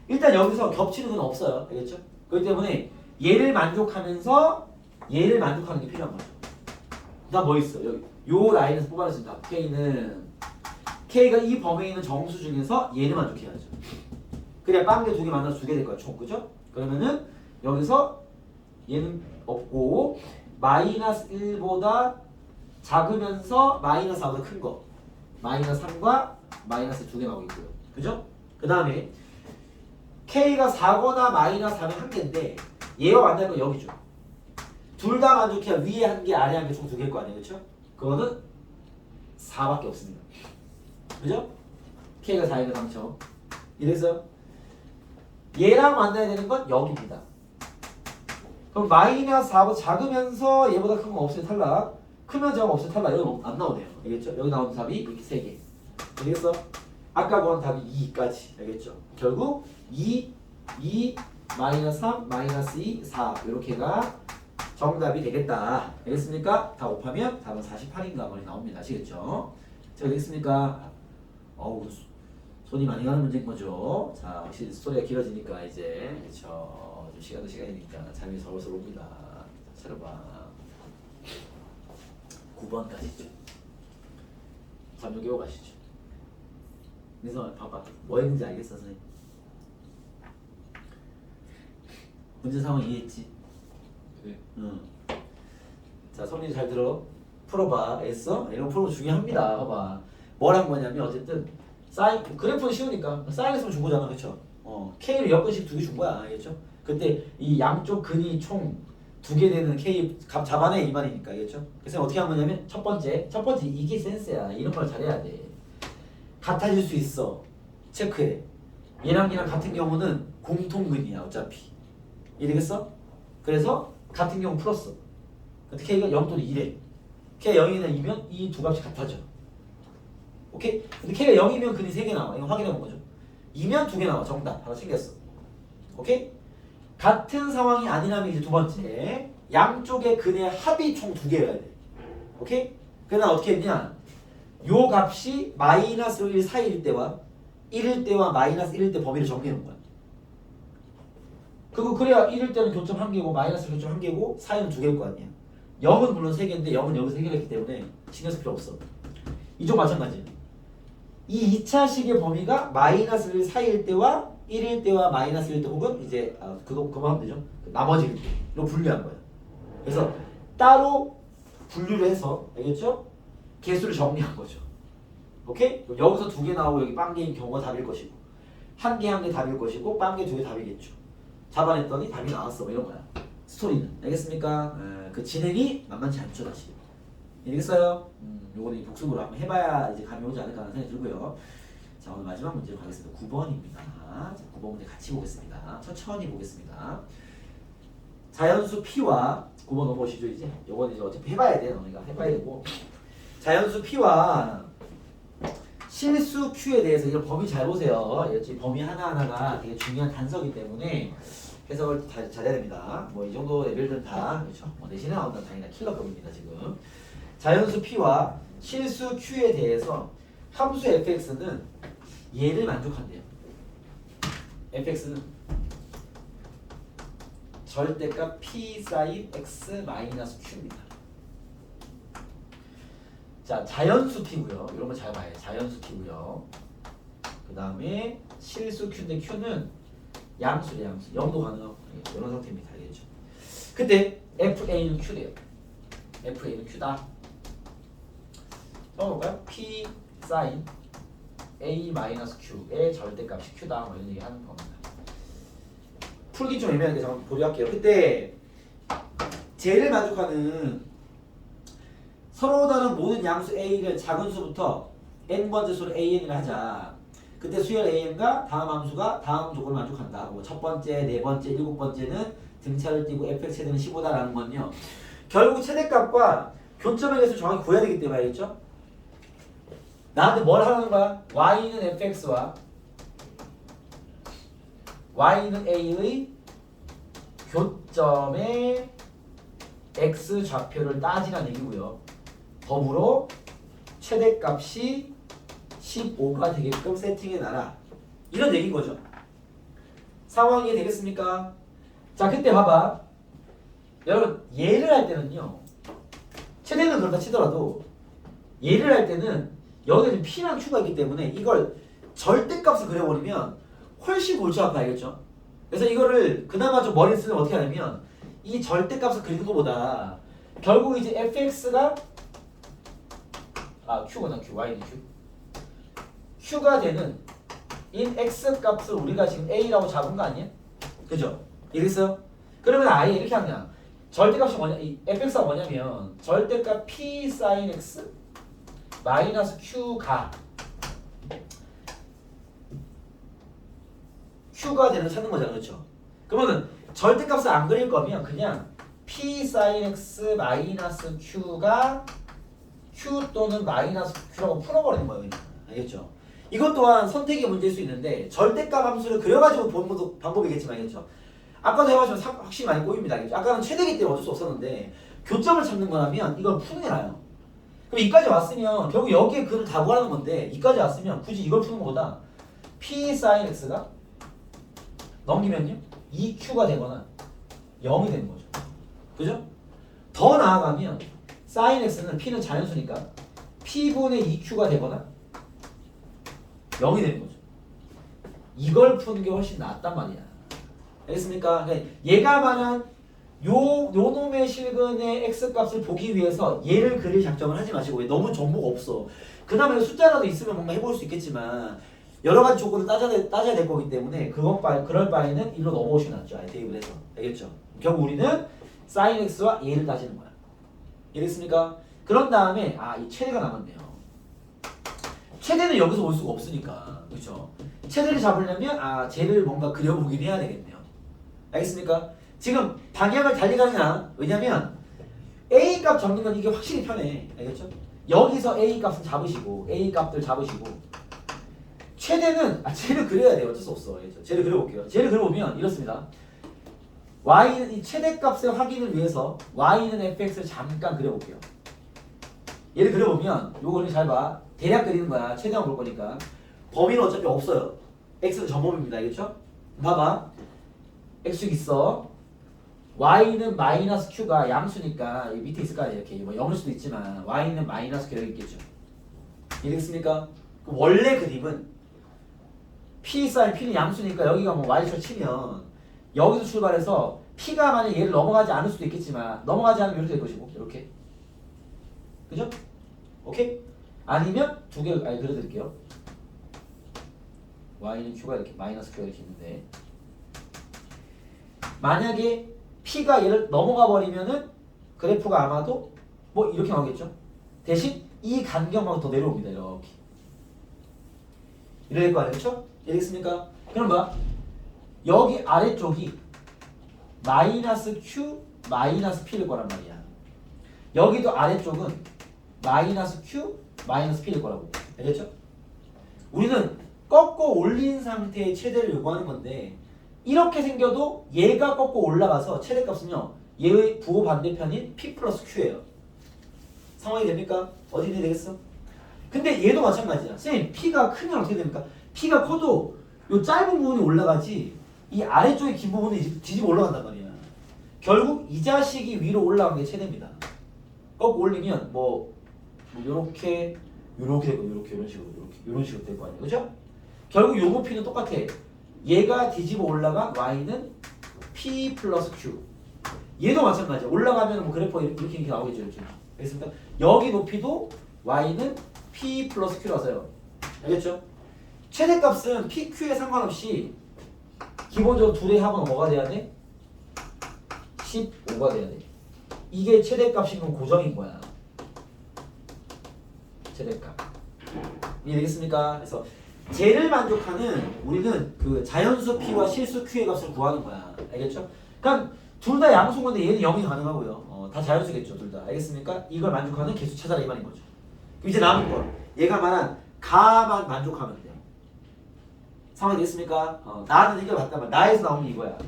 일단 여기서 겹치는 건 없어요. 알겠죠? 그렇기 때문에 얘를 만족하면서 얘를 만족하는 게 필요한 거죠. 나 뭐 있어? 여기 요 라인에서 뽑아냈습니다. K가 이 범위에 있는 정수 중에서 얘를 만족해야죠. 그래야 빵개 2개 만나서 2개 될 거야. 총. 그죠? 그러면은 여기서 얘는 없고 마이너스 1보다 작으면서 마이너스 4보다 큰 거. 마이너스 3과 마이너스 2개 나오겠고요. 그죠? 그 다음에 K가 4거나 마이너스 4면 1개인데 얘와 만날 건 여기죠. 둘 다 만족해야 위에 1개 아래 1개 총 2개일 거 아니에요. 그렇죠? 그거는 4밖에 없습니다. 그죠? K가 4이면 당첨. 이래서 얘랑 만나야 되는 건 여기입니다. 그럼 마이너스 4보다 작으면서 얘보다 큰 거 없애 탈락. 크면 작으면 없애 탈락. 이건 안 나오네요. 알겠죠? 여기 나오는 답이 이렇게 3개. 알겠어? 아까 구한 답이 2까지. 알겠죠? 결국 2, 마이너스 3, 마이너스 2, 4 이렇게가 정답이 되겠다. 알겠습니까? 다 곱하면 답은 48인가 말이 나옵니다. 아시겠죠? 자, 되겠습니까? 어우, 손이 많이 가는 문제인 거죠. 자, 확실히 스토리가 길어지니까 이제 그렇죠. 좀 시간도 시간이니까 잠이 서로서로 옵니다. 자, 차려봐. 9번까지죠. 잠 좀 깨고 가시죠. 민성아, 봐봐. 뭐 했는지 알겠어, 선생님? 문제 상황 이해했지? 네. 응. 자, 성민이 잘 들어. 풀어봐. 알겠어? 이런 거 풀어보면 중요합니다. 봐봐. 뭘 한 거냐면 어쨌든 사인 그래프는 쉬우니까 사인했으면 준 거잖아, 그렇죠? K를 여건식 2개 준 거야, 알겠죠? 그때 이 양쪽 근이 총 2개 되는 K 값 잡아내 이 말이니까, 알겠죠? 그래서 어떻게 한 거냐면 첫 번째 이게 센스야. 이런 걸 잘해야 돼. 같아질 수 있어. 체크해. 얘랑 같은 경우는 공통근이야, 어차피. 이해되겠어? 그래서 같은 경우 풀었어. 근데 K가 0 또는 1에 K가 0이나 2면 이 두 값이 같아져. 오케이? 근데 K가 0이면 근이 3개 나와. 이거 확인해 본 거죠. 2면 2개 나와. 정답. 하나 챙겼어. 오케이? 같은 상황이 아니라면 이제 두 번째. 양쪽의 근의 합이 총 2개여야 돼. 오케이? 그래서 난 어떻게 했냐? 요 값이 마이너스 1 사이일 때와 1일 때와 마이너스 1일 때 범위를 정리해 놓은 거야. 그래야 1일 때는 교점 1개고 마이너스 교점 1개고 사이는 2개일 거 아니야. 0은 물론 3개인데 0은 여기서 해결했기 때문에 신경 쓸 필요 없어. 이쪽 마찬가지. 이 2차식의 범위가 마이너스 1 사이일 때와 1일 때와 마이너스 1일 때 혹은 이제 그거 하면 되죠. 나머지 로 분류한 거야. 그래서 따로 분류를 해서 알겠죠? 개수를 정리한 거죠. 오케이? 그럼 여기서 2개 나오고 여기 빵개인 경우가 답일 것이고 한 개 답일 것이고 빵개 2개 답이겠죠. 잡아냈더니 답이 나왔어. 뭐 이런 거야. 스토리는. 알겠습니까? 그 진행이 만만치 않죠, 다시. 알겠어요? 요거는 복습으로 한번 해봐야 이제 감이 오지 않을까 하는 생각이 들고요. 자, 오늘 마지막 문제로 가겠습니다. 9번입니다. 자, 9번 문제 같이 보겠습니다. 천천히 보겠습니다. 자연수 P와 9번 넘어오시죠, 이제. 요거는 이제 어차피 해봐야 돼. 너희가 해봐야 되고. 자연수 P와 실수 Q에 대해서 이런 범위 잘 보세요. 이 범위 하나하나가 되게 중요한 단서이기 때문에 해석을 잘해야 됩니다. 뭐 이 정도 레벨들은 다 그렇죠. 뭐 내신에 나온다는 당연히 킬러급입니다 지금. 자연수 P와 실수 Q에 대해서 함수 fx는 얘를 만족한대요. fx는 절대값 p 사인 x 마이너스 q입니다. 자, 자연수 P고요. 이런 거 잘 봐요. 자연수 P고요. 그 다음에 실수 Q인데 Q는 양수래, 양수. 0도 가능하고 이런 상태입니다. 알겠죠? 그때 FA는 Q래요. FA는 Q다. 써볼까요? P 사인 A 마이너스 Q의 절대값이 Q다. 뭐 이런 얘기 하는 겁니다. 풀기 좀 애매하게 잠깐 보류할게요. 그때 쟤를 만족하는 서로 다른 모든 양수 A를 작은 수부터 n번째 수를 AN이라 하자. 그때 수열 AN과 다음 함수가 다음 조건을 만족한다. 뭐 첫 번째, 네 번째, 일곱 번째는 등차를 띄고 fx 최대는 15다라는 건요. 결국 최대값과 교점의 개수를 정확히 구해야 되기 때문에 알겠죠? 나한테 뭘 하라는 거야? y는 fx와 y는 a의 교점의 x 좌표를 따지라는 얘기고요. 더불어 최대값이 15가 되게끔 세팅해놔라. 이런 얘기인 거죠. 상황이 되겠습니까? 자, 그때 봐봐. 여러분, 예를 할 때는요. 최대는 그렇다 치더라도 예를 할 때는 여기에 지금 P랑 Q가 있기 때문에 이걸 절대값을 그려버리면 훨씬 골치 아파, 알겠죠? 그래서 이거를 그나마 좀 머리 쓰면 어떻게 하냐면 이 절대값을 그리는 것보다 결국 이제 fx가 q구나 q, y는 q. q가 되는 in x 값을 우리가 지금 a라고 잡은 거 아니야? 그죠? 이랬어요? 그러면 아예 이렇게 하냐? 절대값이 뭐냐? 이 fx가 뭐냐면 절대값 p sin x 마이너스 q가 되는 찾는 거잖아, 그렇죠? 그러면은 절대값을 안 그릴 거면 그냥 p sin x 마이너스 q가 q 또는 마이너스 q라고 풀어버리는 거예요. 그냥. 알겠죠? 이것 또한 선택의 문제일 수 있는데 절대값 함수를 그려가지고 보는 것도 방법이겠지만 알겠죠? 아까도 해봤지만 확실히 많이 꼬입니다. 알겠죠? 아까는 최대기 때문에 어쩔 수 없었는데 교점을 찾는 거라면 이걸 푸는 게 나아요. 그럼 이까지 왔으면 결국 여기에 근을 다 구하는 건데 이까지 왔으면 굳이 이걸 푸는 것보다 p sin x가 넘기면요 2q가 되거나 0이 되는 거죠. 그죠? 더 나아가면 sin x는 p는 자연수니까 p분의 2q가 되거나 0이 되는 거죠. 이걸 푸는 게 훨씬 낫단 말이야. 알겠습니까? 그러니까 얘가 말한 요 놈의 실근의 x값을 보기 위해서 얘를 그릴 작정을 하지 마시고 너무 정보가 없어. 그 다음에 숫자라도 있으면 뭔가 해볼 수 있겠지만 여러 가지 조건을 따져야 될 거기 때문에 그럴 바에는 일로 넘어오시면 낫죠. 아예 대입을 해서. 알겠죠? 결국 우리는 sin x와 얘를 따지는 거야. 이해됐습니까? 그런 다음에 이 최대가 남았네요. 최대는 여기서 올 수가 없으니까. 그렇죠? 최대를 잡으려면 쟤를 뭔가 그려보긴 해야 되겠네요. 알겠습니까? 지금 방향을 달리가는 게 나아. 왜냐면 A 값 잡는 건 이게 확실히 편해. 알겠죠? 여기서 A 값은 잡으시고 A 값들 잡으시고 최대는 쟤를 그려야 돼요. 어쩔 수 없어. 알겠죠? 쟤를 그려볼게요. 쟤를 그려보면 이렇습니다. y는 이 최대값의 확인을 위해서 y는 fx를 잠깐 그려볼게요. 얘를 그려보면 요거는 잘 봐. 대략 그리는 거야. 최대만 볼 거니까. 범위는 어차피 없어요. x는 전범위입니다. 알겠죠? 봐봐. x축 있어. y는 마이너스 q가 양수니까 여기 밑에 있을 거 아니에요. 이렇게 뭐 0일 수도 있지만 y는 마이너스 q가 여기 있겠죠. 이해됐습니까? 원래 그림은 p sin p는 양수니까 여기가 뭐 y축 치면 여기서 출발해서 p가 만약 얘를 넘어가지 않을 수도 있겠지만 넘어가지 않으면 이렇게 될 것이고 이렇게. 그죠? 오케이? 아니면 두 개 그려드릴게요. y는 q가 이렇게 마이너스 q가 이렇게 있는데 만약에 p가 얘를 넘어가 버리면은 그래프가 아마도 뭐 이렇게 나오겠죠. 대신 이 간격만 더 내려옵니다. 이렇게 이럴 거 아니겠죠? 이해됐습니까? 그럼 봐. 여기 아래쪽이 마이너스 q 마이너스 p일 거란 말이야. 여기도 아래쪽은 마이너스 q 마이너스 p일 거라고. 알겠죠? 우리는 꺾어 올린 상태의 최대를 요구하는 건데 이렇게 생겨도 얘가 꺾고 올라가서 최대값은요 얘의 부호 반대편인 p 플러스 q예요. 상황이 됩니까? 어디 되겠어? 근데 얘도 마찬가지야. 선생님 p가 크면 어떻게 됩니까? p가 커도 요 짧은 부분이 올라가지 이 아래쪽의 긴 부분이 뒤집어 올라간단 말이야. 결국 이 자식이 위로 올라간 게 최대입니다. 꺾고 올리면 뭐 요렇게 되고 요렇게 이런 식으로 이런 식으로 될 거 아니야. 그죠? 결국 요 부피는 똑같아. 얘가 뒤집어 올라간 y는 p 플러스 q. 얘도 마찬가지야. 올라가면 뭐 그래프가 이렇게 나오겠죠. 이렇게. 알겠습니까? 여기 높이도 y는 p 플러스 q라서요. 알겠죠? 최대값은 p, q에 상관없이 기본적으로 둘의 합은 뭐가 돼야 돼? 15가 돼야 돼. 이게 최대값인 건 고정인 거야. 최대값. 이해되겠습니까? 그래서 쟤를 만족하는 우리는 그 자연수 p와 실수 q의 값을 구하는 거야. 알겠죠? 그러니까 둘 다 양수인 건데 얘는 0이 가능하고요. 다 자연수겠죠, 둘 다. 알겠습니까? 이걸 만족하는 개수 찾아라 이 말인 거죠. 그럼 이제 남은 거. 얘가 말한 가만 만족하면 돼. 상황이 됐습니까? 나는 이걸 봤단 말이야. 나에서 나오는 이거야.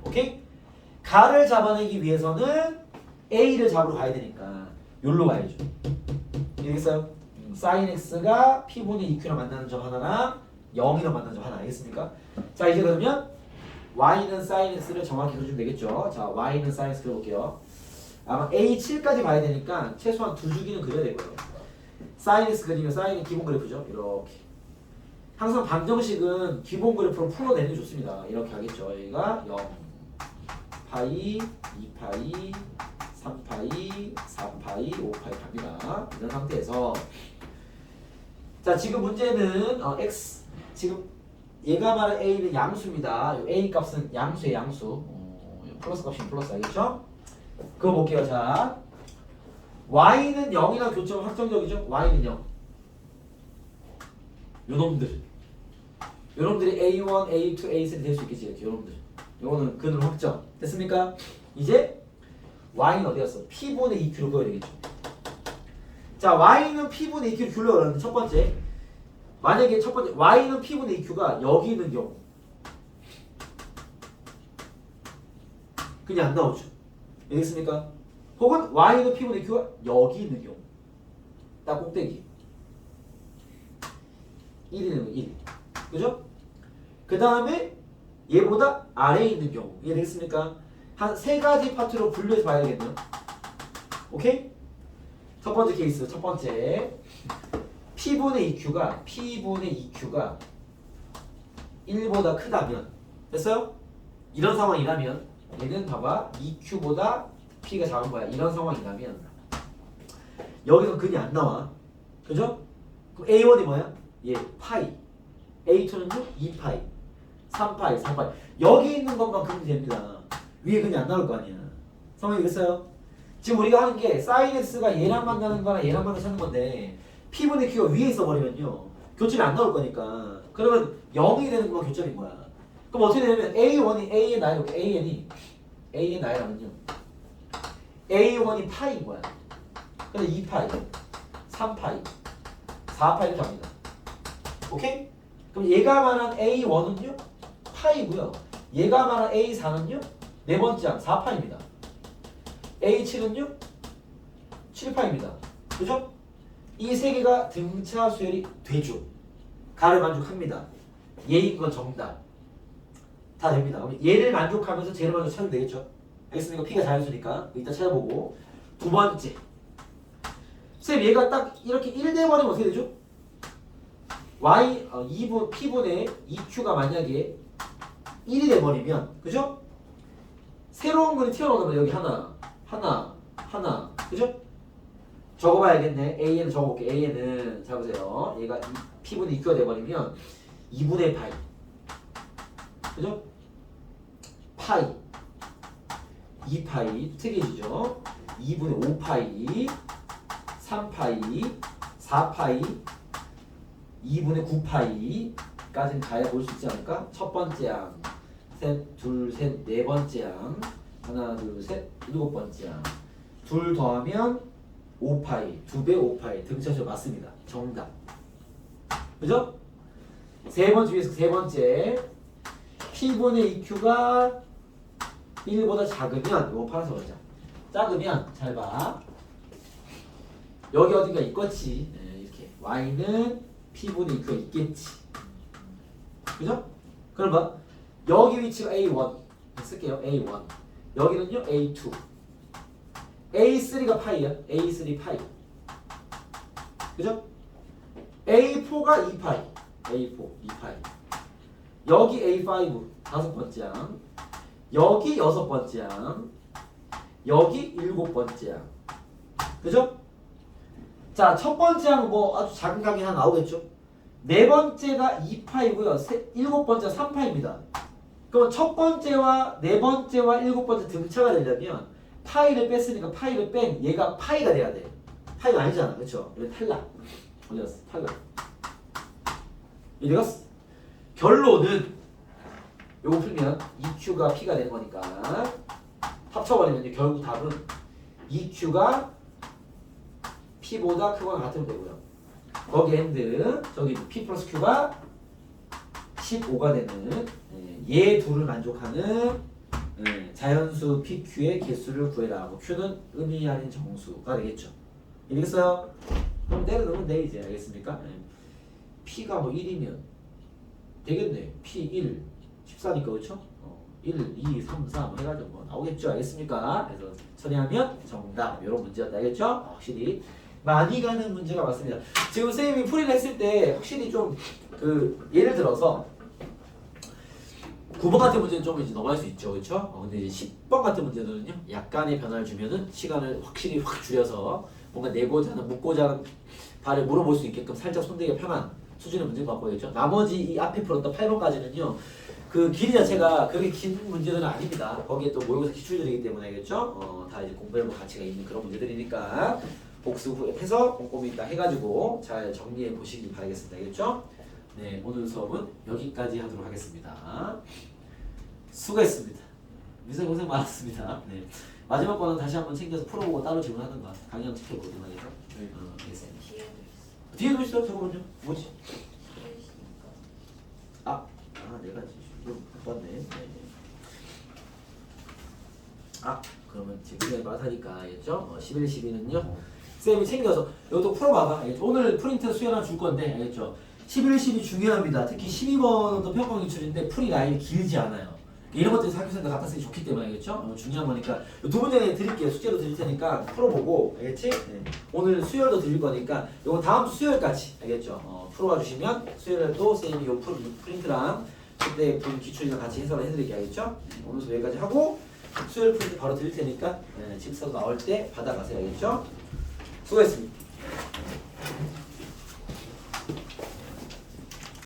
오케이? 가를 잡아내기 위해서는 a를 잡으러 가야 되니까 여기로 가야죠. 이해겠어요? sin x가 p분의 2q랑 만나는 점 하나랑 0이랑 만나는 점 하나. 알겠습니까? 자 이제 그러면 y는 sin x를 정확히 그려주면 되겠죠. 자 y는 sin x 그려볼게요. 아마 a7까지 봐야 되니까 최소한 두 주기는 그려야 되고요. sin x 그리면 sin은 기본 그래프죠. 이렇게. 항상 방정식은 기본 그래프로 풀어내는 게 좋습니다. 이렇게 하겠죠. 여기가 0, 파이, 2파이, 3파이, 4파이, 5파이 갑니다. 이런 상태에서 자 지금 문제는 x 지금 얘가 말한 a는 양수입니다. a 값은 양수의 양수. 플러스 값이면 플러스 알겠죠? 그거 볼게요. 자 y는 0이랑 교점 확정적이죠? y는 0. 요놈들 여러분들이 A1, A2, A3 될 수 있겠지 이렇게 여러분들. 요거는 근으로 확정. 됐습니까? 이제 Y는 어디 갔어? P분의 2Q로 그어야 되겠죠. 자, Y는 P분의 2Q를 줄려고 그러는데 첫 번째. 만약에 첫 번째 Y는 P분의 2Q가 여기 있는 경우 그냥 안 나오죠. 알겠습니까? 혹은 Y는 P분의 2Q가 여기 있는 경우 딱 꼭대기 1이 되는 거 1. 그죠? 그 다음에 얘보다 아래에 있는 경우 이해되겠습니까? 한 세 가지 파트로 분류해서 봐야 되겠네요. 오케이? 첫 번째 케이스 첫 번째 P분의 2Q가 1보다 크다면 됐어요? 이런 상황이라면 얘는 봐봐 2Q보다 P가 작은 거야. 이런 상황이라면 여기서 근이 안 나와. 그죠? 그럼 A1이 뭐야? 얘 파이 A2는요? 2파이 3파이 4파이 여기 있는 것만 근이 됩니다. 위에 근이 안 나올 거 아니야. 성공이겠어요? 지금 우리가 하는 게 사인 X가 얘랑 만나는 거나 얘랑 만나서 하는 건데 P분의 Q가 위에 있어버리면요 교점이 안 나올 거니까 그러면 0이 되는 것만 교점인 거야. 그럼 어떻게 되냐면 A1이 A의 나이 이렇게 A의 나이라면요 A1이 파이인 거야. 근데 2파이 3파이 4파이 이렇게 합니다. 오케이? 그럼 얘가 말한 A1은요 파이고요. 얘가 말한 A4는요 네 번째 항 4파입니다. A7은요 7파입니다. 그죠? 이 세 개가 등차 수열이 되죠. 가를 만족합니다. 얘인 건 정답. 다 됩니다. 그럼 얘를 만족하면서 쟤를 먼저 찾으면 되겠죠. 알겠습니까? P가 자연수니까 이따 찾아보고. 두 번째 쌤 얘가 딱 이렇게 1 돼버리면 어떻게 되죠? P분의 2Q가 만약에 1이 돼버리면 그죠? 새로운 글이 튀어나오면 여기 하나 그죠? 적어봐야겠네. A는 적어볼게. A는 잡으세요. 얘가 P분의 2Q가 돼버리면 2분의 파이 그죠? 파이 2파이 특이해지죠. 2분의 5파이 3파이 4파이 2분의 9파이까지는 가야 볼 수 있지 않을까? 첫 번째 항 셋, 둘, 셋, 네 번째 항 하나, 둘, 셋, 일곱 번째 항 둘 더하면 5파이 2배 5파이 등차수 맞습니다. 정답. 그죠? 세 번째 위에서 세 번째 P분의 2Q가 1보다 작으면 이거 파란색 보자. 작으면 잘 봐. 여기 어딘가 있겠지. 네, 이렇게 Y는 P분의 2Q가 있겠지. 그죠? 그럼 봐. 여기 위치가 A1 쓸게요. A1 여기는요 A2 A3가 파이야. A3 파이 그죠? A4가 2파이 A4 2파이 여기 A5 다섯 번째 항 여기 여섯 번째 항 여기 일곱 번째 항 그죠? 자, 첫 번째 항은 뭐 아주 작은 각이 하나 나오겠죠? 네 번째가 2파이고요. 일곱 번째가 3파입니다. 그럼 첫 번째와 네 번째와 일곱 번째 등차가 되려면 파이를 뺐으니까 파이를 뺀 얘가 파이가 돼야 돼. 파이가 아니잖아. 그렇죠? 이거 탈락. 어디 갔어? 탈락. 이리 갔어. 결론은 요거 풀면 2Q가 P가 되는 거니까 합쳐버리면 결국 답은 2Q가 P보다 크거나 같으면 되고요. 거기 엔드 저기 P 플러스 Q가 15가 되는 얘 둘을 만족하는 자연수 PQ의 개수를 구해라. 뭐 Q는 의미 아닌 정수가 되겠죠. 알겠어요? 그럼 때려 넣으면 돼 이제. 알겠습니까? P가 뭐 1이면 되겠네. P 1 14니까 그렇죠? 1, 2, 3, 4 뭐 해가지고 뭐 나오겠죠. 알겠습니까? 그래서 처리하면 정답. 이런 문제였다. 알겠죠? 확실히 많이 가는 문제가 맞습니다. 지금 선생님이 풀이를 했을 때 확실히 좀 예를 들어서 9번 같은 문제는 좀 이제 넘어갈 수 있죠. 그렇죠? 근데 이제 10번 같은 문제들은요. 약간의 변화를 주면은 시간을 확실히 확 줄여서 뭔가 내고자 하는 묻고자 하는 바를 물어볼 수 있게끔 살짝 손대기가 편한 수준의 문제인 것 같고요. 나머지 이 앞에 풀었던 8번까지는요. 그 길이 자체가 그렇게 긴 문제들은 아닙니다. 거기에 또 모의고사 기출들이기 때문에 알겠죠? 다 이제 공부해볼 가치가 있는 그런 문제들이니까 복습해서 꼼꼼히 딱 해가지고 잘 정리해 보시기 바라겠습니다. 알겠죠? 네, 오늘 수업은 여기까지 하도록 하겠습니다. 수고했습니다. 민서 고생 많았습니다. 네. 마지막 거는 다시 한번 챙겨서 풀어보고 따로 질문하던가 강의 한번 지켜보도록 하겠죠? 네. 알겠습니다. 뒤에도 있어. 뒤에도 있어요? 잠깐만요. 뭐지? 뒤에 있으니까. 내가 지금 못 봤네. 네. 그러면 지금 마타니까 알겠죠? 11, 12는요. 쌤이 챙겨서 이것도 풀어봐봐. 알겠죠? 오늘 프린트 수혈 하나 줄 건데 알겠죠? 11, 12 중요합니다. 특히 12번은 또 평가 기출인데 풀이 라인이 길지 않아요. 이런 것들이 학교생들 갖다 쓰기 좋기 때문에 알겠죠? 중요한 거니까 두 문제 드릴게요. 숙제로 드릴 테니까 풀어보고 알겠지? 네. 오늘 수혈도 드릴 거니까 이거 다음 주 수혈까지 알겠죠? 풀어봐 주시면 수혈도 쌤이 요 프린트랑 그때 본 기출이랑 같이 해설을 해드릴게요. 알겠죠? 오늘 수업 여기까지 하고 수혈 프린트 바로 드릴 테니까 집사도 나올 때 받아가세요. 알겠죠? 수고했습니다.